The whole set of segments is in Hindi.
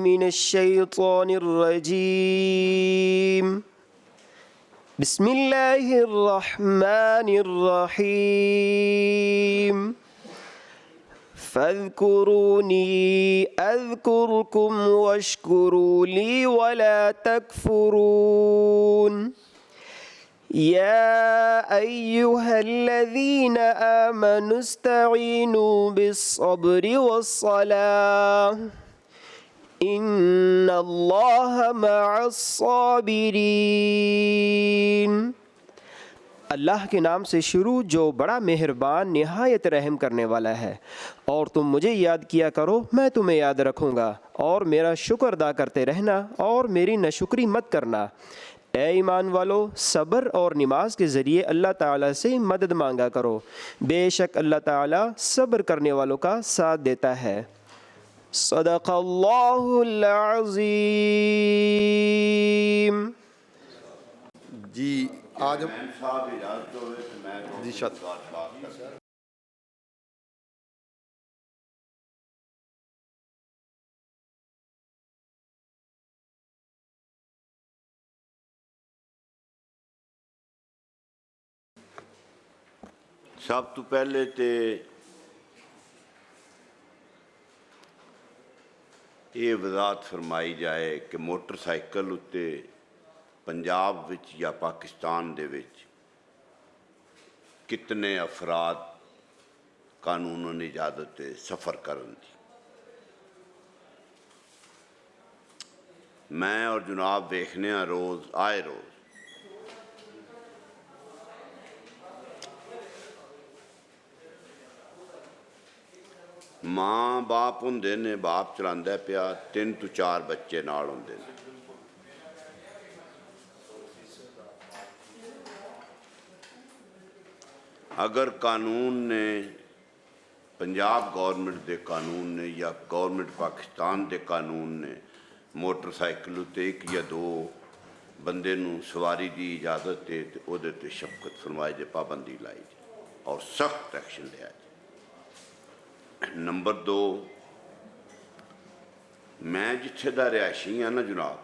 मिनश्शैतानिर्रजीम बिस्मिल्लाहिर्रहमानिर्रहीम फ़ज़्कुरूनी अज़्कुरुकुम वश्कुरू ली वला तकफ़ुरून या अय्युहल्लज़ीना आमनुस्तईनू बिस्सब्रि वस्सलाह इन्नल्लाह मअस्साबिरीन। अल्लाह के नाम से शुरू जो बड़ा मेहरबान निहायत रहम करने वाला है। और तुम मुझे याद किया करो, मैं तुम्हें याद रखूँगा, और मेरा शुक्र अदा करते रहना और मेरी नाशुक्री मत करना। ए ईमान वालो, सब्र और नमाज के ज़रिए अल्लाह ताला से मदद मांगा करो, बेशक अल्लाह ताला सब्र करने वालों का साथ देता है। सदक़ल्लाहुल अज़ीम। जी आज जी शत सब तो पहले तो ये वजाहत फरमाई जाए कि मोटरसाइकिल उत्ते पंजाब विच या पाकिस्तान दे विच कितने अफराद कानूनन इजाजत सफ़र करन दी। मैं और जनाब देखने रोज़ आए रोज़ माँ बाप होंदे ने, बाप चलांदा पिया, 3 तो 4 बच्चे नाल होंदे ने। अगर कानून ने पंजाब गौरमेंट दे कानून ने या गौरमेंट पाकिस्तान दे कानून ने मोटरसाइकिल उत्ते 1 या 2 बंदे नूं सवारी की इजाजत दे ते उहदे ते शफकत फरमाए जे, पाबंदी लाई जे और सख्त एक्शन लिया जे। नंबर 2, मैं जिथे दा रिहायशी हाँ ना जनाब,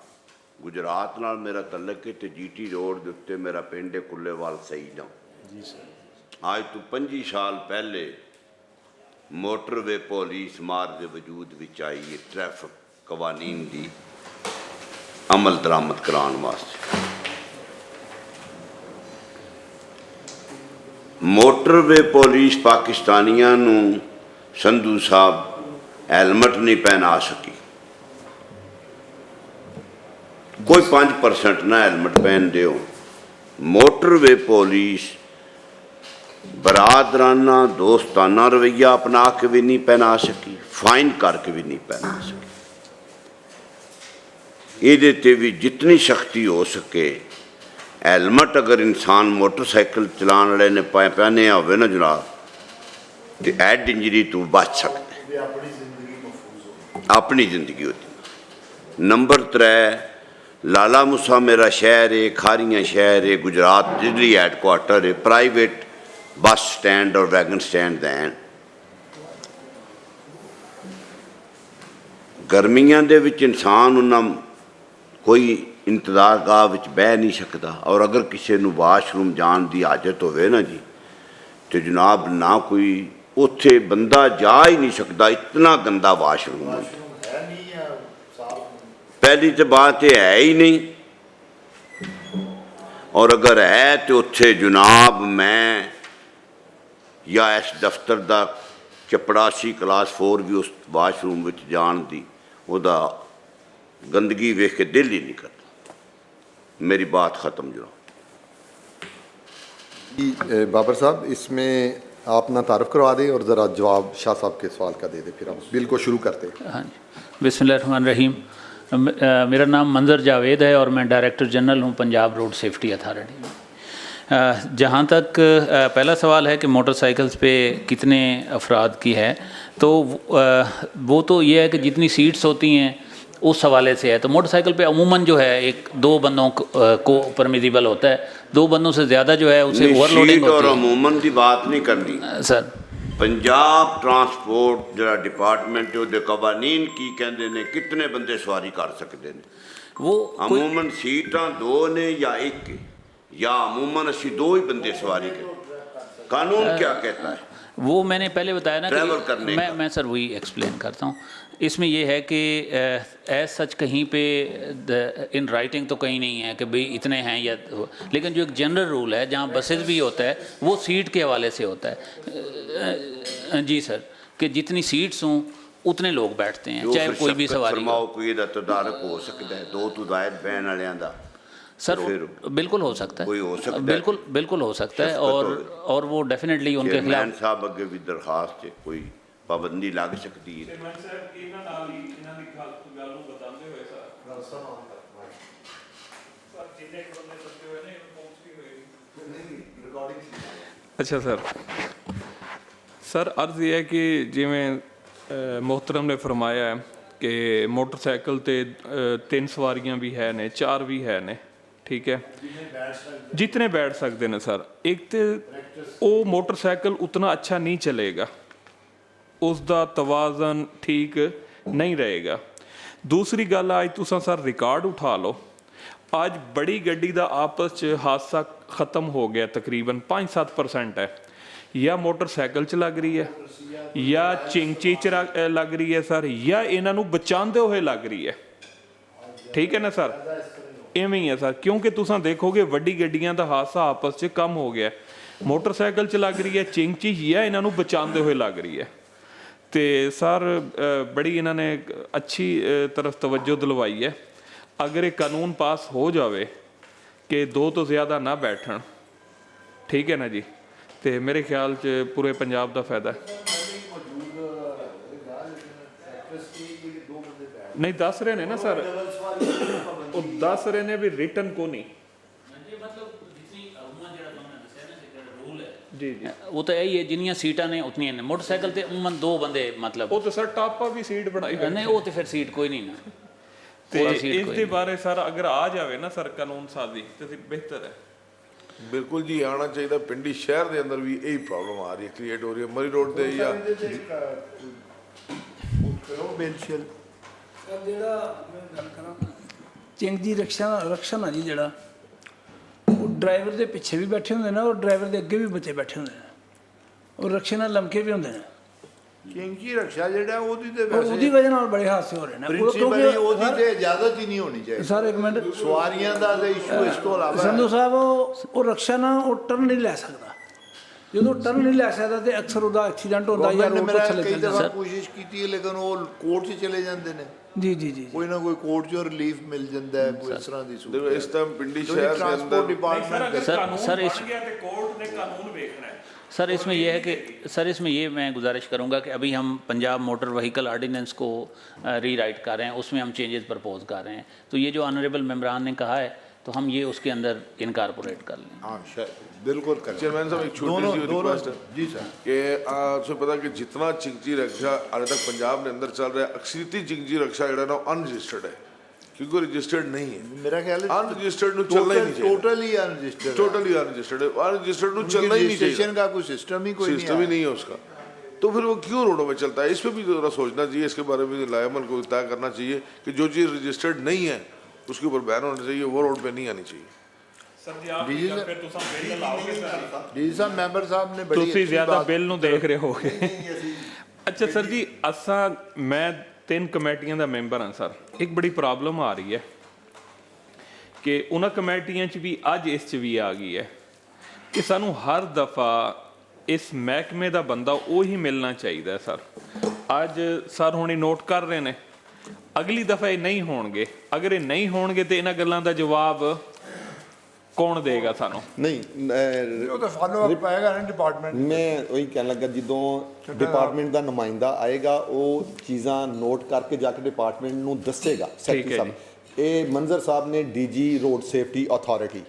गुजरात नाल मेरा तलक है तो GT रोड के उत्ते मेरा पिंड है कुल्लेवाल सईदा। आज तो 25 साल पहले मोटरवे पुलिस मार के वजूद विच आई है ट्रैफिक कवानीन की अमल दरामद कराने वास्ते। मोटरवे पुलिस पाकिस्तानियों नूं संधू साहब हेलमेट नहीं पहना सकी। कोई 5% ना हेलमेट पहन दो। मोटरवे पुलिस बरादराना दोस्ताना रवैया अपना के भी नहीं पहना सकी, फाइन करके भी नहीं पहना सकी। ये भी जितनी सख्ती हो सके, हेलमेट अगर इंसान मोटरसाइकिल चलाने वाले ने पहने होवे ना जनाब, तो हेड इंजरी तो बच सकते, अपनी जिंदगी होती। नंबर 3, लाला मूसा मेरा शहर है, खारियां शहर है, गुजरात दिल्ली हैडक्वार्टर है, प्राइवेट बस स्टैंड और वैगन स्टैंड हैं। गर्मियां दे विच इंसान उन्हां कोई इंतजार गाह विच बह नहीं सकता, और अगर किसी नूं वाशरूम जान की हाजत होवे ना जी, तो जनाब ना कोई उत्थे बंदा जा ही नहीं सकता, इतना गंदा वाशरूम है। पहली तो बात यह है ही नहीं, और अगर है तो उत्थे जनाब मैं या इस दफ्तर का चपड़ासी क्लास 4 भी उस वाशरूम में जान दी उदा गंदगी वेख के दिल ही नहीं करता। मेरी बात ख़त्म जो। बाबर साहब, इसमें आप ना तारुफ करवा दें और ज़रा जवाब शाह साहब के सवाल का दे दें, फिर हम बिल को शुरू करते हैं। हाँ जी, बिस्मिल्लाहिर्रहमानिर्रहीम। मेरा नाम मंजर जावेद है और मैं डायरेक्टर जनरल हूँ पंजाब रोड सेफ्टी अथॉरिटी में। जहाँ तक पहला सवाल है कि मोटरसाइकिल्स पे कितने अफराद की है, तो वो तो ये है कि जितनी सीट्स होती हैं उस हवाले से है। तो मोटरसाइकिल पे अमूमन जो है 1-2 बंदों को परमिजिबल होता है, 2 बंदों से ज़्यादा जो है उसे ओवरलोडिंग होती है। और अमूमन की बात नहीं करनी सर, पंजाब ट्रांसपोर्ट जो डिपार्टमेंट है वो कवानीन की कहते हैं कितने बंदे सवारी कर सकते हैं? वो अमूमन सीटां 2 ने या 1 या अमूमन असी 2 ही बंदे सवारी कर, कानून क्या कहता है? वो मैंने पहले बताया ना ट्रैवल कि करने का। मैं सर वही एक्सप्लेन करता हूँ। इसमें ये है कि एज सच कहीं पे इन राइटिंग तो कहीं नहीं है कि भाई इतने हैं या, लेकिन जो एक जनरल रूल है जहाँ बसेस भी होता है वो सीट के हवाले से होता है जी सर, कि जितनी सीट्स हों उतने लोग बैठते हैं, जो चाहे फिर कोई भी शफकत सवारी फरमाओ हो। कोई इहदा तदारक हो सकता है 2 तो जायद बहन वालियां दा सर फिर बिल्कुल हो सकता कोई हो है, सकता है। बिल्कुल हो सकता है, शफकत और वो डेफिनेटली उनके चेयरमैन खिलाफ साहब अगे भी दरखास्त है, कोई पाबंदी लग सकती है। ਅੱਛਾ ਸਰ अर्ज ਇਹ ਹੈ ਕਿ ਜਿਵੇਂ ਮੁਹਤਰਮ ਨੇ ਫਰਮਾਇਆ ਹੈ ਕਿ ਮੋਟਰਸਾਈਕਲ ਤੇ 3 ਸਵਾਰੀਆਂ ਵੀ ਹੈ ਨੇ, 4 ਵੀ ਹੈ ਨੇ, ਠੀਕ ਹੈ, जितने बैठ सकते हैं सर। एक तो वो मोटरसाइकिल उतना अच्छा नहीं चलेगा, उसका तवाज़न ठीक नहीं रहेगा। दूसरी गल अज तुसां सर रिकॉर्ड उठा लो, अज बड़ी गड्डी का आपस च हादसा ख़त्म हो गया तकरीबन 5-7% है, या मोटरसाइकिल च लग रही है या चिंची च लग रही है सर, या इन्हां नूं बचाते हुए लग रही है, ठीक है ना सर। इवें ही है सर, क्योंकि तुसां देखोगे वड्डी गड्डियां दा हादसा आपस च कम हो गया, मोटरसाइकिल च लग रही है चिंची, या इन्हां नूं बचाते हुए लग रही है। तो सर बड़ी इन्हां ने अच्छी तरफ तवज्जो दिलवाई है। अगर ये कानून पास हो जाए कि 2 तो ज़्यादा ना बैठन, ठीक है ना जी, तो मेरे ख्याल च पूरे पंजाब का फायदा है। नहीं दस रहे ने ना सर, वो दस रहे ने भी रिटर्न को नहीं जी जी, वो तो यही है जिन्नियां सीटां ने उतनियां ने, मोटरसाइकिल ते उमन 2 बंदे मतलब वो तो सर टापा भी सीट बनाई नहीं, वो तो फिर सीट कोई नहीं ना, ते पूरा सीट इस कोई दे नहीं। बारे सर अगर आ जाए ना सर कानून साजी तो फिर बेहतर है। ਬਿਲਕੁਲ ਜੀ ਆਉਣਾ ਚਾਹੀਦਾ। ਪਿੰਡੀ ਸ਼ਹਿਰ ਦੇ ਅੰਦਰ ਵੀ ਇਹੀ ਪ੍ਰੋਬਲਮ ਆ ਰਹੀ ਹੈ, ਕ੍ਰੀਏਟ ਹੋ ਰਹੀ ਹੈ ਮਰੀ ਰੋਡ ਤੇ ਜਾਂ ਜਿਹੜਾ ਮੈਂ ਗੱਲ ਕਰਾਂ ਚਿੰਗੀ ਰਕਸ਼ਾ ਜੀ ਜਿਹੜਾ ਉਹ ਡਰਾਈਵਰ ਦੇ ਪਿੱਛੇ ਵੀ ਬੈਠੇ ਹੁੰਦੇ ਨੇ ਔਰ ਡਰਾਈਵਰ ਦੇ ਅੱਗੇ ਵੀ ਬੱਚੇ ਬੈਠੇ ਹੁੰਦੇ ਨੇ, ਔਰ ਰਕਸ਼ੇ ਨਾਲ ਲਮਕੇ ਵੀ ਹੁੰਦੇ ਨੇ। ਕਿੰਗੀ ਰਕਸ਼ਾ ਜਿਹੜਾ ਉਹਦੀ ਤੇ ਉਹਦੀ ਵਜ੍ਹਾ ਨਾਲ ਬੜੇ ਹਾਦਸੇ ਹੋ ਰਹੇ ਨੇ, ਪ੍ਰਿੰਸੀਪਲੀ ਉਹਦੀ ਤੇ ਇਜਾਜ਼ਤ ਹੀ ਨਹੀਂ ਹੋਣੀ ਚਾਹੀਦੀ। ਸਰ ਇੱਕ ਮਿੰਟ, ਸਵਾਰੀਆਂ ਦਾ ਤੇ ਇਸ਼ੂ ਇਸ ਤੋਂ ਇਲਾਵਾ ਸੰਧੂ ਸਾਹਿਬ ਉਹ ਰਕਸ਼ਾ ਨਾ ਉਹ ਟਰਨ ਨਹੀਂ ਲੈ ਸਕਦਾ, ਜਦੋਂ ਟਰਨ ਨਹੀਂ ਲੈ ਸਕਦਾ ਤੇ ਅਕਸਰ ਉਹਦਾ ਐਕਸੀਡੈਂਟ ਹੁੰਦਾ ਜਾਂ ਰੋਡ ਤੋਂ ਥੱਲੇ ਕਈ ਚੱਲ ਦਫਾ ਜਾਂਦਾ। ਕੋਸ਼ਿਸ਼ ਕੀਤੀ ਹੈ ਲੇਕਿਨ ਉਹ ਕੋਰਟ 'ਚ ਚਲੇ ਜਾਂਦੇ ਨੇ, ਜੀ ਜੀ ਜੀ ਕੋਈ ਨਾ ਕੋਈ ਕੋਰਟ 'ਚੋਂ ਰਿਲੀਫ ਮਿਲ ਜਾਂਦਾ ਹੈ, ਕੋਈ ਇਸ ਤਰ੍ਹਾਂ ਦੀ ਦੇਖੋ ਇਸ ਟਾਈਮ ਪਿੰਡੀ ਸ਼ਹਿਰ ਦੇ ਟਰਾਂਸਪੋਰਟ ਅੰਦਰ डिपार्टमेंट सर इस गया तो कोर्ट ने कानून देखना है। सर इसमें यह है कि सर इसमें ये मैं गुजारिश करूंगा कि अभी हम पंजाब मोटर व्हीकल आर्डिनेंस को रीराइट कर रहे हैं, उसमें हम चेंजेस प्रपोज कर रहे हैं, तो ये जो ऑनरेबल मेम्बरान ने कहा है तो हम ये उसके अंदर इनकारपोरेट कर लें। हाँ बिल्कुल करें। चेयरमैन साहब एक छोटी सी रिक्वेस्ट है जी सर कि आपको पता कि जितना चिंची रक्षा अभी तक पंजाब के अंदर चल रहा है, अक्सरीती चिंची रक्षा जो है ना अनरजिस्टर्ड है, क्योंकि रजिस्टर्ड नहीं है। मेरा ख्याल है अनरजिस्टर्ड चलना ही नहीं चाहिए, टोटली अनरजिस्टर्ड, टोटली अनरजिस्टर्ड है। अनरजिस्टर्ड चलना ही नहीं चाहिए, रजिस्ट्रेशन का कोई सिस्टम ही कोई सिस्टम ही नहीं है उसका, तो फिर वो क्यों रोडों में चलता है? इस पर भी जरा सोचना चाहिए, इसके बारे में लायमन को तय करना चाहिए कि जो चीज़ रजिस्टर्ड नहीं है उसके ऊपर बैन होना चाहिए, वो रोड पे नहीं आनी चाहिए। सर जी आप फिर तुसां बिल लाओगे सर, जी साहब मैंबर साहब ने बड़ी ਤੁਸੀਂ अच्छी ਜ਼ਿਆਦਾ बात- ਬਿੱਲ ਨੂੰ ਦੇਖ ਰਹੇ ਹੋਗੇ। ਅੱਛਾ ਸਰ ਜੀ, ਅਸਾਂ ਮੈਂ 3 ਕਮੇਟੀਆਂ ਦਾ ਮੈਂਬਰ ਹਾਂ ਸਰ। ਇੱਕ ਬੜੀ ਪ੍ਰੋਬਲਮ ਆ ਰਹੀ ਹੈ ਕਿ ਉਹਨਾਂ ਕਮੇਟੀਆਂ 'ਚ ਵੀ ਅੱਜ ਇਸ 'ਚ ਵੀ ਆ ਗਈ ਹੈ ਕਿ ਸਾਨੂੰ ਹਰ ਦਫਾ ਇਸ ਮਹਿਕਮੇ ਦਾ ਬੰਦਾ ਉਹੀ ਮਿਲਣਾ ਚਾਹੀਦਾ ਸਰ। ਅੱਜ ਸਰ ਹੁਣੀ ਨੋਟ ਕਰ ਰਹੇ ਨੇ, ਅਗਲੀ ਦਫਾ ਇਹ ਨਹੀਂ ਹੋਣਗੇ। ਅਗਰ ਇਹ ਨਹੀਂ ਹੋਣਗੇ ਤੇ ਇਹਨਾਂ ਗੱਲਾਂ ਦਾ ਜਵਾਬ ਕੌਣ ਦੇਗਾ ਸਾਨੂੰ? ਨਹੀਂ ਉਹ ਤਾਂ ਫਾਲੋ ਅਪ ਆਏਗਾ ਨਾ ਡਿਪਾਰਟਮੈਂਟ। ਮੈਂ ਉਹੀ ਕਹਿਣ ਲੱਗਾ, ਜਦੋਂ ਡਿਪਾਰਟਮੈਂਟ ਦਾ ਨੁਮਾਇੰਦਾ ਆਏਗਾ ਉਹ ਚੀਜ਼ਾਂ ਨੋਟ ਕਰਕੇ ਜਾ ਕੇ ਡਿਪਾਰਟਮੈਂਟ ਨੂੰ ਦੱਸੇਗਾ। ਸੈਕਟਰੀ ਸਾਹਿਬ, ਇਹ ਮੰਜ਼ਰ ਸਾਹਿਬ ਨੇ ਡੀਜੀ ਰੋਡ ਸੇਫਟੀ ਅਥਾਰਟੀ,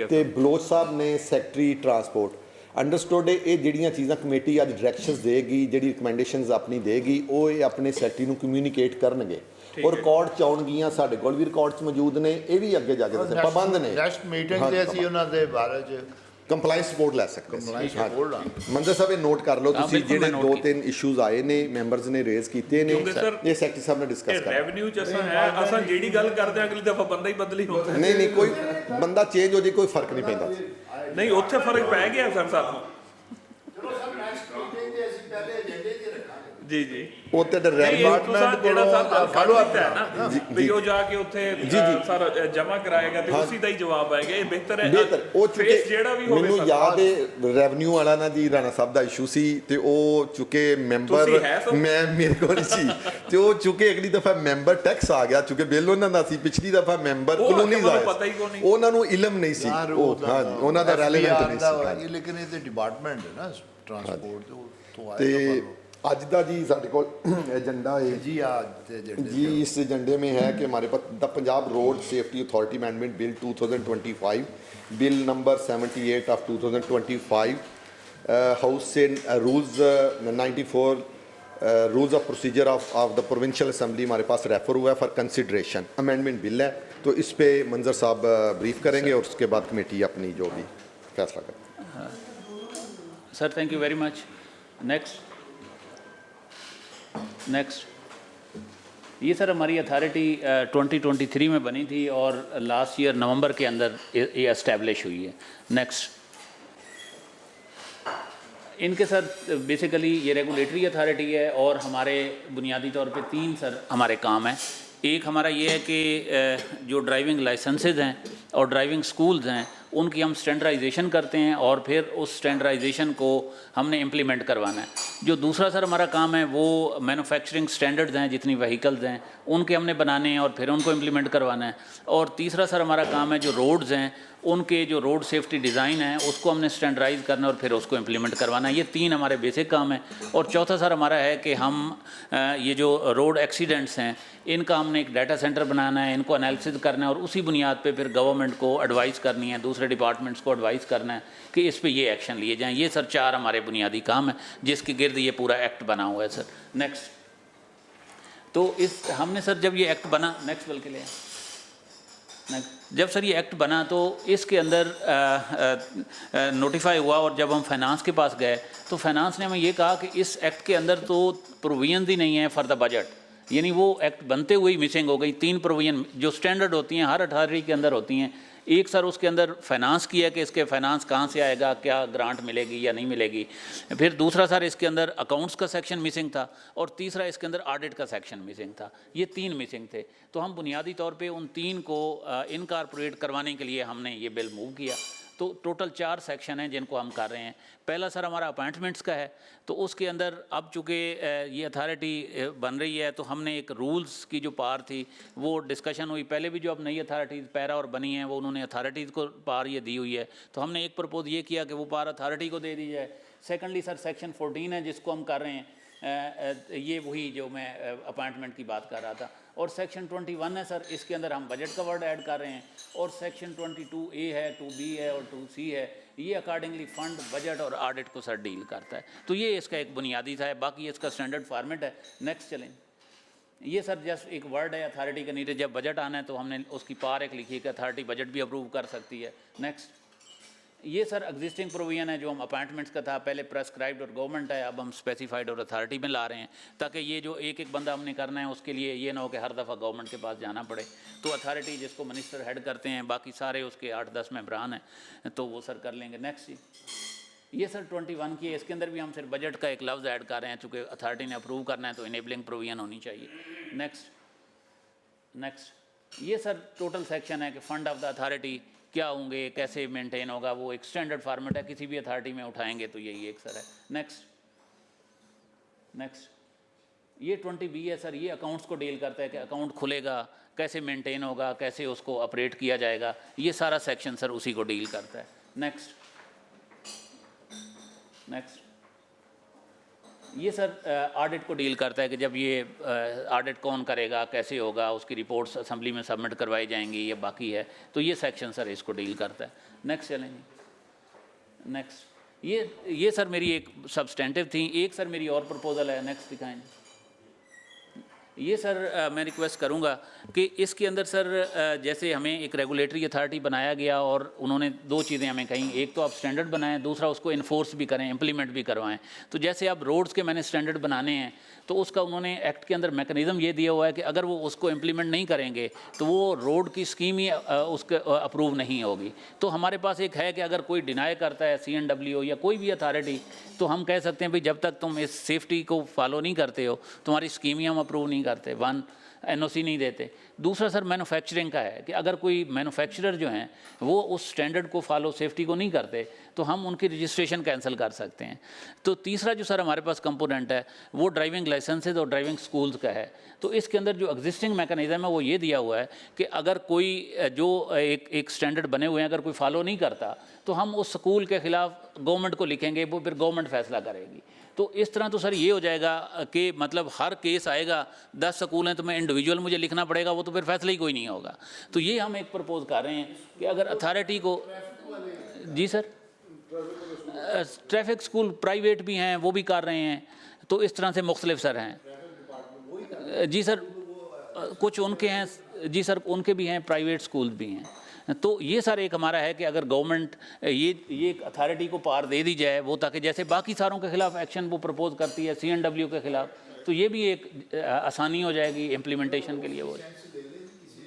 ਤੇ ਬਲੋਚ ਸਾਹਿਬ ਨੇ ਸੈਕਟਰੀ ਟਰਾਂਸਪੋਰਟ। ਅੰਡਰਸਟੂਡ ਇਹ ਜਿਹੜੀਆਂ ਚੀਜ਼ਾਂ ਕਮੇਟੀ ਅੱਜ ਡਾਇਰੈਕਸ਼ਨਸ ਦੇਗੀ, ਜਿਹੜੀ ਰਿਕਮੈਂਡੇਸ਼ਨਸ ਆਪਣੀ ਦੇਗੀ, ਉਹ ਇਹ ਆਪਣੇ ਸੈਕਟਰੀ ਨੂੰ ਕਮਿਊਨੀਕੇਟ ਕਰਨਗੇ ਔਰ ਰਿਕਾਰਡ ਚ ਆਉਣਗੀਆਂ। ਸਾਡੇ ਕੋਲ ਵੀ ਰਿਕਾਰਡ ਚ ਮੌਜੂਦ ਨੇ, ਇਹ ਵੀ ਅੱਗੇ ਜਾ ਕੇ ਦੱਸੇ ਪਾਬੰਦ ਨੇ। ਨੈਕਸਟ ਮੀਟਿੰਗ ਤੇ ਅਸੀਂ ਉਹਨਾਂ ਦੇ ਬਾਰੇ ਚ ਕੰਪਲਾਈਂਸ ਸਪੋਰਟ ਲੈ ਸਕਦੇ Compliance ਹਾਂ support ਆ। ਮੰਦਰ ਸਾਹਿਬ ਇਹ ਨੋਟ ਕਰ ਲਓ ਹਾਂ, ਤੁਸੀਂ ਬਿਲਕੁਲ ਜਿਹੜੇ ਮੈਂ ਦੋ note ਤਿੰਨ ਇਸ਼ੂਜ਼ ਆਏ ਨੇ ਮੈਂਬਰਸ ਨੇ ਰੇਜ਼ ਕੀਤੇ ਨੇ ਕਿਉਂਕਿ ਸਰ ਇਹ ਸੈਕਟਰੀ ਸਾਹਿਬ ਨੇ ਡਿਸਕਸ ਇਹ ਕਰਨਾ ਰੈਵਨਿਊ ਚ ਅਸਾਂ ਜਿਹੜੀ ਗੱਲ ਕਰਦੇ ਹਾਂ ਅਗਲੀ ਦਫਾ ਬੰਦਾ ਹੀ ਬਦਲੀ ਹੁੰਦਾ ਨਹੀਂ ਨਹੀਂ ਕੋਈ ਬੰਦਾ ਚੇਂਜ ਹੋ ਜੇ ਕੋਈ ਫਰਕ ਨਹੀਂ ਪੈਂਦਾ ਨਹੀਂ ਉੱਥੇ ਫਰਕ ਪੈ ਗਿਆ ਸਰ ਸਾਨੂੰ ਜੀ ਜੀ ਉਹ ਤੇ Department ਜਿਹੜਾ ਕੋਲੋਂ ਸਰ follow up ਹੈ ਨਾ ਵੀ ਉਹ ਜਾ ਕੇ ਉੱਥੇ ਸਰ ਜਮਾ ਕਰਾਏਗਾ ਤੇ ਉਸੇ ਦਾ ਹੀ ਜਵਾਬ ਆਏਗਾ ਇਹ ਬਿਹਤਰ ਹੈ ਬਿਹਤਰ ਉਹ ਫੇਸ ਜਿਹੜਾ ਵੀ ਹੋਵੇ ਮੈਨੂੰ ਸਰ। ਯਾਦ ਹੈ ਰੈਵਨਿਊ ਵਾਲਾ ਨਾ ਜੀ ਰਾਣਾ ਸਾਹਿਬ ਦਾ ਇਸ਼ੂ ਸੀ ਤੇ ਉਹ ਚੁੱਕੇ ਮੈਂਬਰ ਤੁਸੀਂ ਹੈ ਸਰ? ਮੈਂ ਮੇਰੇ ਕੋਲ ਨਹੀਂ ਸੀ ਤੇ ਉਹ ਚੁੱਕੇ ਅਗਲੀ ਦਫਾ ਮੈਂਬਰ ਟੈਕਸ ਆ ਗਿਆ ਚੁੱਕੇ ਬਿੱਲ ਉਹਨਾਂ ਦਾ ਸੀ ਪਿਛਲੀ ਦਫਾ ਮੈਂਬਰ ਉਹ ਕਲੋਨੀ ਮੈਨੂੰ ਦਾ ਪਤਾ ਹੀ ਕੋਈ ਨਹੀਂ। ਉਹਨਾਂ ਨੂੰ ਇਲਮ ਨਹੀਂ ਸੀ ਉਹ ਹਾਂ ਉਹਨਾਂ ਦਾ ਰੈਲੇਵੈਂਟ ਨਹੀਂ ਸੀ ਇਹ ਲੇਕਿਨ ਇਹ ਤੇ ਡਿਪਾਰਟਮੈਂਟ ਹੈ ਨਾ ਟਰਾਂਸਪੋਰਟ ਤੋਂ ਤੋਂ ਤੇ ਆਏਗਾ ਅੱਜ ਦਾ ਜੀ ਸਾਡੇ ਕੋਲ ਏਜੰਡਾ ਹੈ जी आज ते एजेंडे जी इस एजेंडे में है कि हमारे पास the Punjab road safety authority amendment bill 2025 bill number 78 of 2025 house से rules 94 rules of procedure of the provincial assembly हमारे पास रेफर हुआ है फॉर कंसिडरेशन अमेंडमेंट बिल है तो इस पे मंजर साहब ब्रीफ करेंगे और उसके बाद कमेटी अपनी जो भी फैसला करें sir thank you very much next ये सर हमारी अथॉरिटी 2023 में बनी थी और लास्ट ईयर नवंबर के अंदर ये एस्टेब्लिश हुई है। नेक्स्ट इनके सर बेसिकली ये रेगुलेटरी अथॉरिटी है और हमारे बुनियादी तौर पे तीन सर हमारे काम हैं। एक हमारा ये है कि जो ड्राइविंग लाइसेंसेज हैं और ड्राइविंग स्कूल्स हैं उनकी हम स्टैंडर्डाइजेशन करते हैं और फिर उस स्टैंडर्डाइजेशन को हमने इम्प्लीमेंट करवाना है। जो दूसरा सर हमारा काम है वो मैन्युफैक्चरिंग स्टैंडर्ड्स हैं जितनी व्हीकल्स हैं उनके हमने बनाने हैं और फिर उनको इम्प्लीमेंट करवाना है। और तीसरा सर हमारा काम है जो रोड्स हैं उनके जो रोड सेफ्टी डिज़ाइन है उसको हमने स्टैंडर्डाइज करना और फिर उसको इम्प्लीमेंट करवाना है। ये तीन हमारे बेसिक काम है। और चौथा सर हमारा है कि हम ये जो रोड एक्सीडेंट्स हैं इनका हमने एक डाटा सेंटर बनाना है, इनको एनालिसिस करना है और उसी बुनियाद पे फिर गवर्नमेंट को एडवाइस करनी है, दूसरे डिपार्टमेंट्स को एडवाइस करना है कि इस पे ये एक्शन लिए जाएँ। ये सर चार हमारे बुनियादी काम है जिसके गिर्द ये पूरा एक्ट बना हुआ है सर। नेक्स्ट तो इस हमने सर जब ये एक्ट बना नेक्स्ट बिल के लिए जब सर ये एक्ट बना तो इसके अंदर नोटिफाई हुआ और जब हम फाइनेंस के पास गए तो फाइनेंस ने हमें ये कहा कि इस एक्ट के अंदर तो प्रोविजन ही नहीं है फॉर द बजट, यानी वो एक्ट बनते हुए ही मिसिंग हो गई। तीन प्रोविजन जो स्टैंडर्ड होती हैं हर अथॉरिटी के अंदर होती हैं। एक सर उसके अंदर फाइनेंस की है कि इसके फाइनेंस कहाँ से आएगा, क्या ग्रांट मिलेगी या नहीं मिलेगी। फिर दूसरा सर इसके अंदर अकाउंट्स का सेक्शन मिसिंग था और तीसरा इसके अंदर ऑडिट का सेक्शन मिसिंग था। ये तीन मिसिंग थे तो हम बुनियादी तौर पे उन तीन को इनकॉर्पोरेट करवाने के लिए हमने ये बिल मूव किया। तो टोटल 4 सेक्शन हैं जिनको हम कर रहे हैं। पहला सर हमारा अपॉइंटमेंट्स का है तो उसके अंदर अब चूँकि ये अथॉरिटी बन रही है तो हमने एक रूल्स की जो पार थी वो डिस्कशन हुई। पहले भी जो अब नई अथॉरिटीज़ पैरा और बनी हैं वो उन्होंने अथॉरिटीज़ को पार ये दी हुई है तो हमने एक प्रपोज ये किया कि वो पार अथॉरिटी को दे दी जाए। सेकेंडली सर सेक्शन 14 है जिसको हम कर रहे हैं, ये वही जो मैं अपॉइंटमेंट की बात कर रहा था। और सेक्शन 21 है सर, इसके अंदर हम बजट का वर्ड ऐड कर रहे हैं। और सेक्शन 22A है, 2B है और 2C है, ये अकॉर्डिंगली फंड, बजट और ऑडिट को सर डील करता है। तो ये इसका एक बुनियादी था, बाकी इसका स्टैंडर्ड फॉर्मेट है। नेक्स्ट चलें। ये सर जस्ट एक वर्ड है अथॉरिटी के नीचे, जब बजट आना है तो हमने उसकी पार एक लिखी है कि अथॉरिटी बजट भी अप्रूव कर सकती है। नेक्स्ट ये सर एग्जिस्टिंग प्रोविजन है जो हम अपॉइंटमेंट्स का था, पहले प्रेस्क्राइब्ड और गवर्नमेंट है, अब हम स्पेसिफाइड और अथॉरिटी में ला रहे हैं ताकि ये जो एक एक बंदा हमने करना है उसके लिए ये ना हो कि हर दफ़ा गवर्नमेंट के पास जाना पड़े। तो अथॉरिटी जिसको मिनिस्टर हेड करते हैं, बाकी सारे उसके 8-10 मेंबरान हैं तो वो सर कर लेंगे। नेक्स्ट जी ये सर 21 की है, इसके अंदर भी हम सिर्फ बजट का एक लफ्ज़ ऐड कर रहे हैं चूँकि अथॉरिटी ने अप्रूव करना है तो इनेबलिंग प्रोविजन होनी चाहिए। नेक्स्ट ये सर टोटल सेक्शन है कि फंड ऑफ द अथॉरिटी क्या होंगे, कैसे मेंटेन होगा, वो एक स्टैंडर्ड फार्मेट है, किसी भी अथॉरिटी में उठाएंगे तो यही एक सर है। नेक्स्ट ये 20B है सर, ये अकाउंट्स को डील करता है कि अकाउंट खुलेगा कैसे, मेंटेन होगा कैसे, उसको ऑपरेट किया जाएगा, ये सारा सेक्शन सर उसी को डील करता है। नेक्स्ट ये सर ऑडिट को डील करता है कि जब ये ऑडिट कौन करेगा, कैसे होगा, उसकी रिपोर्ट्स असेंबली में सबमिट करवाई जाएंगी, ये बाकी है तो ये सेक्शन सर इसको डील करता है। नेक्स्ट चलेंगे। नेक्स्ट ये सर मेरी एक सब्सटेंटिव थी, एक सर मेरी और प्रपोजल है। नेक्स्ट दिखाएं। ये सर मैं रिक्वेस्ट करूंगा कि इसके अंदर सर जैसे हमें एक रेगुलेटरी अथॉरिटी बनाया गया और उन्होंने दो चीज़ें हमें कहीं, एक तो आप स्टैंडर्ड बनाएं, दूसरा उसको इन्फोर्स भी करें, इम्प्लीमेंट भी करवाएं। तो जैसे आप रोड्स के मैंने स्टैंडर्ड बनाने हैं तो उसका उन्होंने एक्ट के अंदर मैकेनिज़्म ये दिया हुआ है कि अगर वो उसको इम्प्लीमेंट नहीं करेंगे तो वो रोड की स्कीम ही उसके अप्रूव नहीं होगी। तो हमारे पास एक है कि अगर कोई डिनाई करता है CNW या कोई भी अथॉरिटी, तो हम कह सकते हैं भाई जब तक तुम इस सेफ्टी को फॉलो नहीं करते हो तुम्हारी स्कीम ही हम अप्रूव नहीं करते, वन NOC नहीं देते। दूसरा सर मैन्युफैक्चरिंग का है कि अगर कोई मैन्युफैक्चरर जो हैं वो उस स्टैंडर्ड को फॉलो, सेफ्टी को नहीं करते तो हम उनकी रजिस्ट्रेशन कैंसिल कर सकते हैं। तो तीसरा जो सर हमारे पास कंपोनेंट है वो ड्राइविंग लाइसेंसेज और ड्राइविंग स्कूल्स का है। तो इसके अंदर जो एग्जिस्टिंग मैकेनिज़्म है वो ये दिया हुआ है कि अगर कोई जो एक स्टैंडर्ड बने हुए हैं अगर कोई फॉलो नहीं करता तो हम उस स्कूल के ख़िलाफ़ गवर्नमेंट को लिखेंगे, वो फिर गवर्नमेंट फैसला करेगी। तो इस तरह तो सर ये हो जाएगा कि मतलब हर केस आएगा, 10 स्कूल हैं तो मैं इंडिविजुअल मुझे लिखना पड़ेगा, वो तो फिर फैसला ही कोई नहीं होगा। तो ये हम एक प्रपोज कर रहे हैं कि अगर अथॉरिटी को, जी सर, ट्रैफिक स्कूल प्राइवेट भी हैं वो भी कर रहे हैं, तो इस तरह से मुख्तलिफ सर हैं। जी सर, कुछ उनके हैं, जी सर उनके भी हैं, प्राइवेट स्कूल भी हैं। तो ये सर एक हमारा है कि अगर गवर्नमेंट ये एक अथॉरिटी को पावर दे दी जाए वो, ताकि जैसे बाकी सारों के खिलाफ एक्शन वो प्रपोज करती है CNW के खिलाफ, तो ये भी एक आसानी हो जाएगी इम्प्लीमेंटेशन के लिए। वो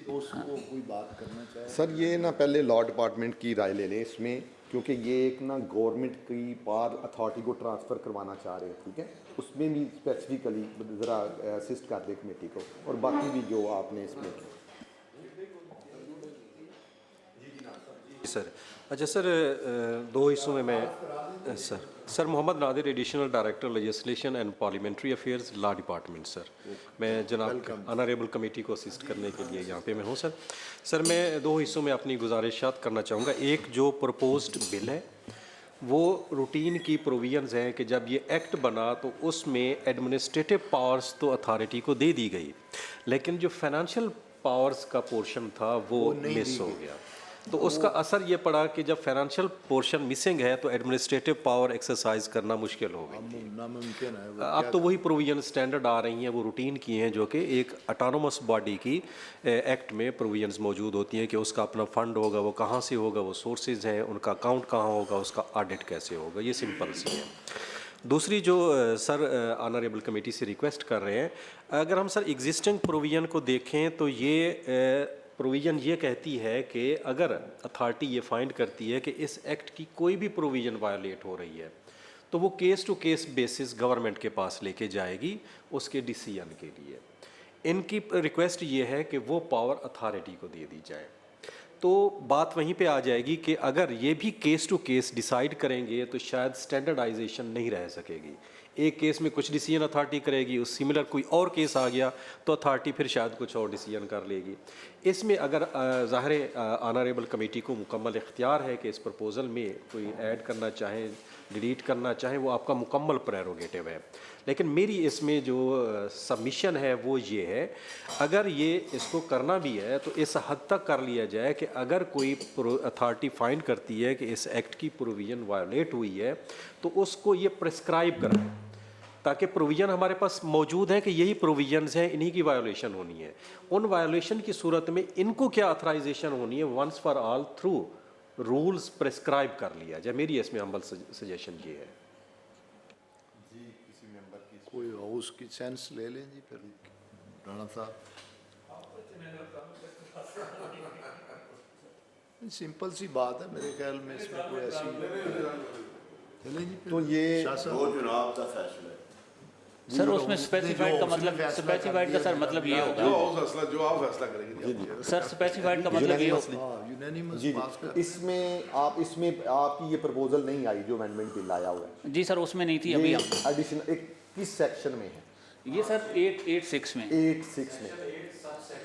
कोई बात करना चाहे सर ये ना पहले लॉ डिपार्टमेंट की राय ले लें इसमें, क्योंकि ये एक ना गवर्नमेंट की पावर अथॉरिटी को ट्रांसफ़र करवाना चाह रहे हैं, ठीक है, उसमें भी स्पेसिफिकली ज़रा असिस्ट कर दे कमेटी को, और बाकी भी जो आपने इसमें सर। अच्छा सर, दो हिस्सों में मैं sir Mohammad Nadir, additional director legislation and parliamentary affairs, law department. Sir मैं जनाब ऑनरेबल कमेटी को असिस्ट करने के लिए यहाँ पे मैं हूँ। सर मैं दो हिस्सों में अपनी गुजारिशात करना चाहूँगा। एक जो प्रपोज्ड बिल है वो रूटीन की प्रोविजंस हैं कि जब ये एक्ट बना तो उसमें एडमिनिस्ट्रेटिव पावर्स तो अथॉरिटी को दे दी गई, लेकिन जो फाइनेंशियल पावर्स का पोर्शन था वो मिस हो गया। तो उसका असर ये पड़ा कि जब फाइनेंशियल पोर्शन मिसिंग है तो एडमिनिस्ट्रेटिव पावर एक्सरसाइज करना मुश्किल हो गई। नामुमकिन है। अब तो वही प्रोविजन स्टैंडर्ड आ रही हैं, वो रूटीन की हैं, जो कि एक ऑटोनोमस बॉडी की एक्ट में प्रोविजंस मौजूद होती हैं कि उसका अपना फंड होगा, वो कहाँ से होगा, वो सोर्सेज हैं, उनका अकाउंट कहाँ होगा, उसका ऑडिट कैसे होगा, ये सिंपल सी है। दूसरी जो सर ऑनरेबल कमेटी से रिक्वेस्ट कर रहे हैं, अगर हम सर एग्जिस्टिंग प्रोविजन को देखें तो ये प्रोविज़न ये कहती है कि अगर अथॉरिटी ये फाइंड करती है कि इस एक्ट की कोई भी प्रोविज़न वायलेट हो रही है तो वो case to case basis government के पास लेके जाएगी उसके डिसीजन के लिए। इनकी रिक्वेस्ट ये है कि वो पावर अथॉरिटी को दे दी जाए। तो बात वहीं पे आ जाएगी कि अगर ये भी केस टू केस डिसाइड करेंगे तो शायद स्टैंडर्डाइजेशन नहीं रह सकेगी। एक केस में कुछ डिसीजन अथॉरिटी करेगी, उस सिमिलर कोई और केस आ गया तो अथॉरिटी फिर शायद कुछ और डिसीजन कर लेगी। इसमें अगर ज़ाहिर ऑनरेबल कमेटी को मुकम्मल इख्तियार है कि इस प्रपोज़ल में कोई ऐड करना चाहें, डिलीट करना चाहें, वो आपका मुकम्मल प्रेरोगेटिव है। लेकिन मेरी इसमें जो सबमिशन है वो ये है, अगर ये इसको करना भी है तो इस हद तक कर लिया जाए कि अगर कोई अथॉरिटी फाइंड करती है कि इस एक्ट की प्रोविज़न वायलेट हुई है तो उसको ये प्रिस्क्राइब कराए, ताकि प्रोविज़न हमारे पास मौजूद है कि यही प्रोविजंस हैं, इन्हीं की वायोलेशन होनी है। उन वायोलेशन की सूरत में इनको क्या अथराइजेशन होनी है, once for all through rules prescribe कर लिया जाए। मेरी इसमें हम्बल सजेशन ये है। जी किसी मेंबर की कोई हाउस की सेंस ले लें जी, फिर राणा साहब। सिंपल सी बात है, मेरे ख्याल में इसमें कोई ऐसी चलें जी। तो ये दो चुनाव का फैसला है सर, उसमें स्पेसिफाइड का मतलब, स्पेसिफाइड का सर मतलब ये होगा, जो आप फैसला करेंगे सर स्पेसिफाइड का मतलब ये होगा। यूनानिमस जी पास कर। इसमें आपकी ये प्रपोजल नहीं आई जो अमेंडमेंट बिल आया हुआ है। जी सर उसमें नहीं थी, अभी हम एडिशनल एक किस सेक्शन में है? ये सर 886 में, 86 में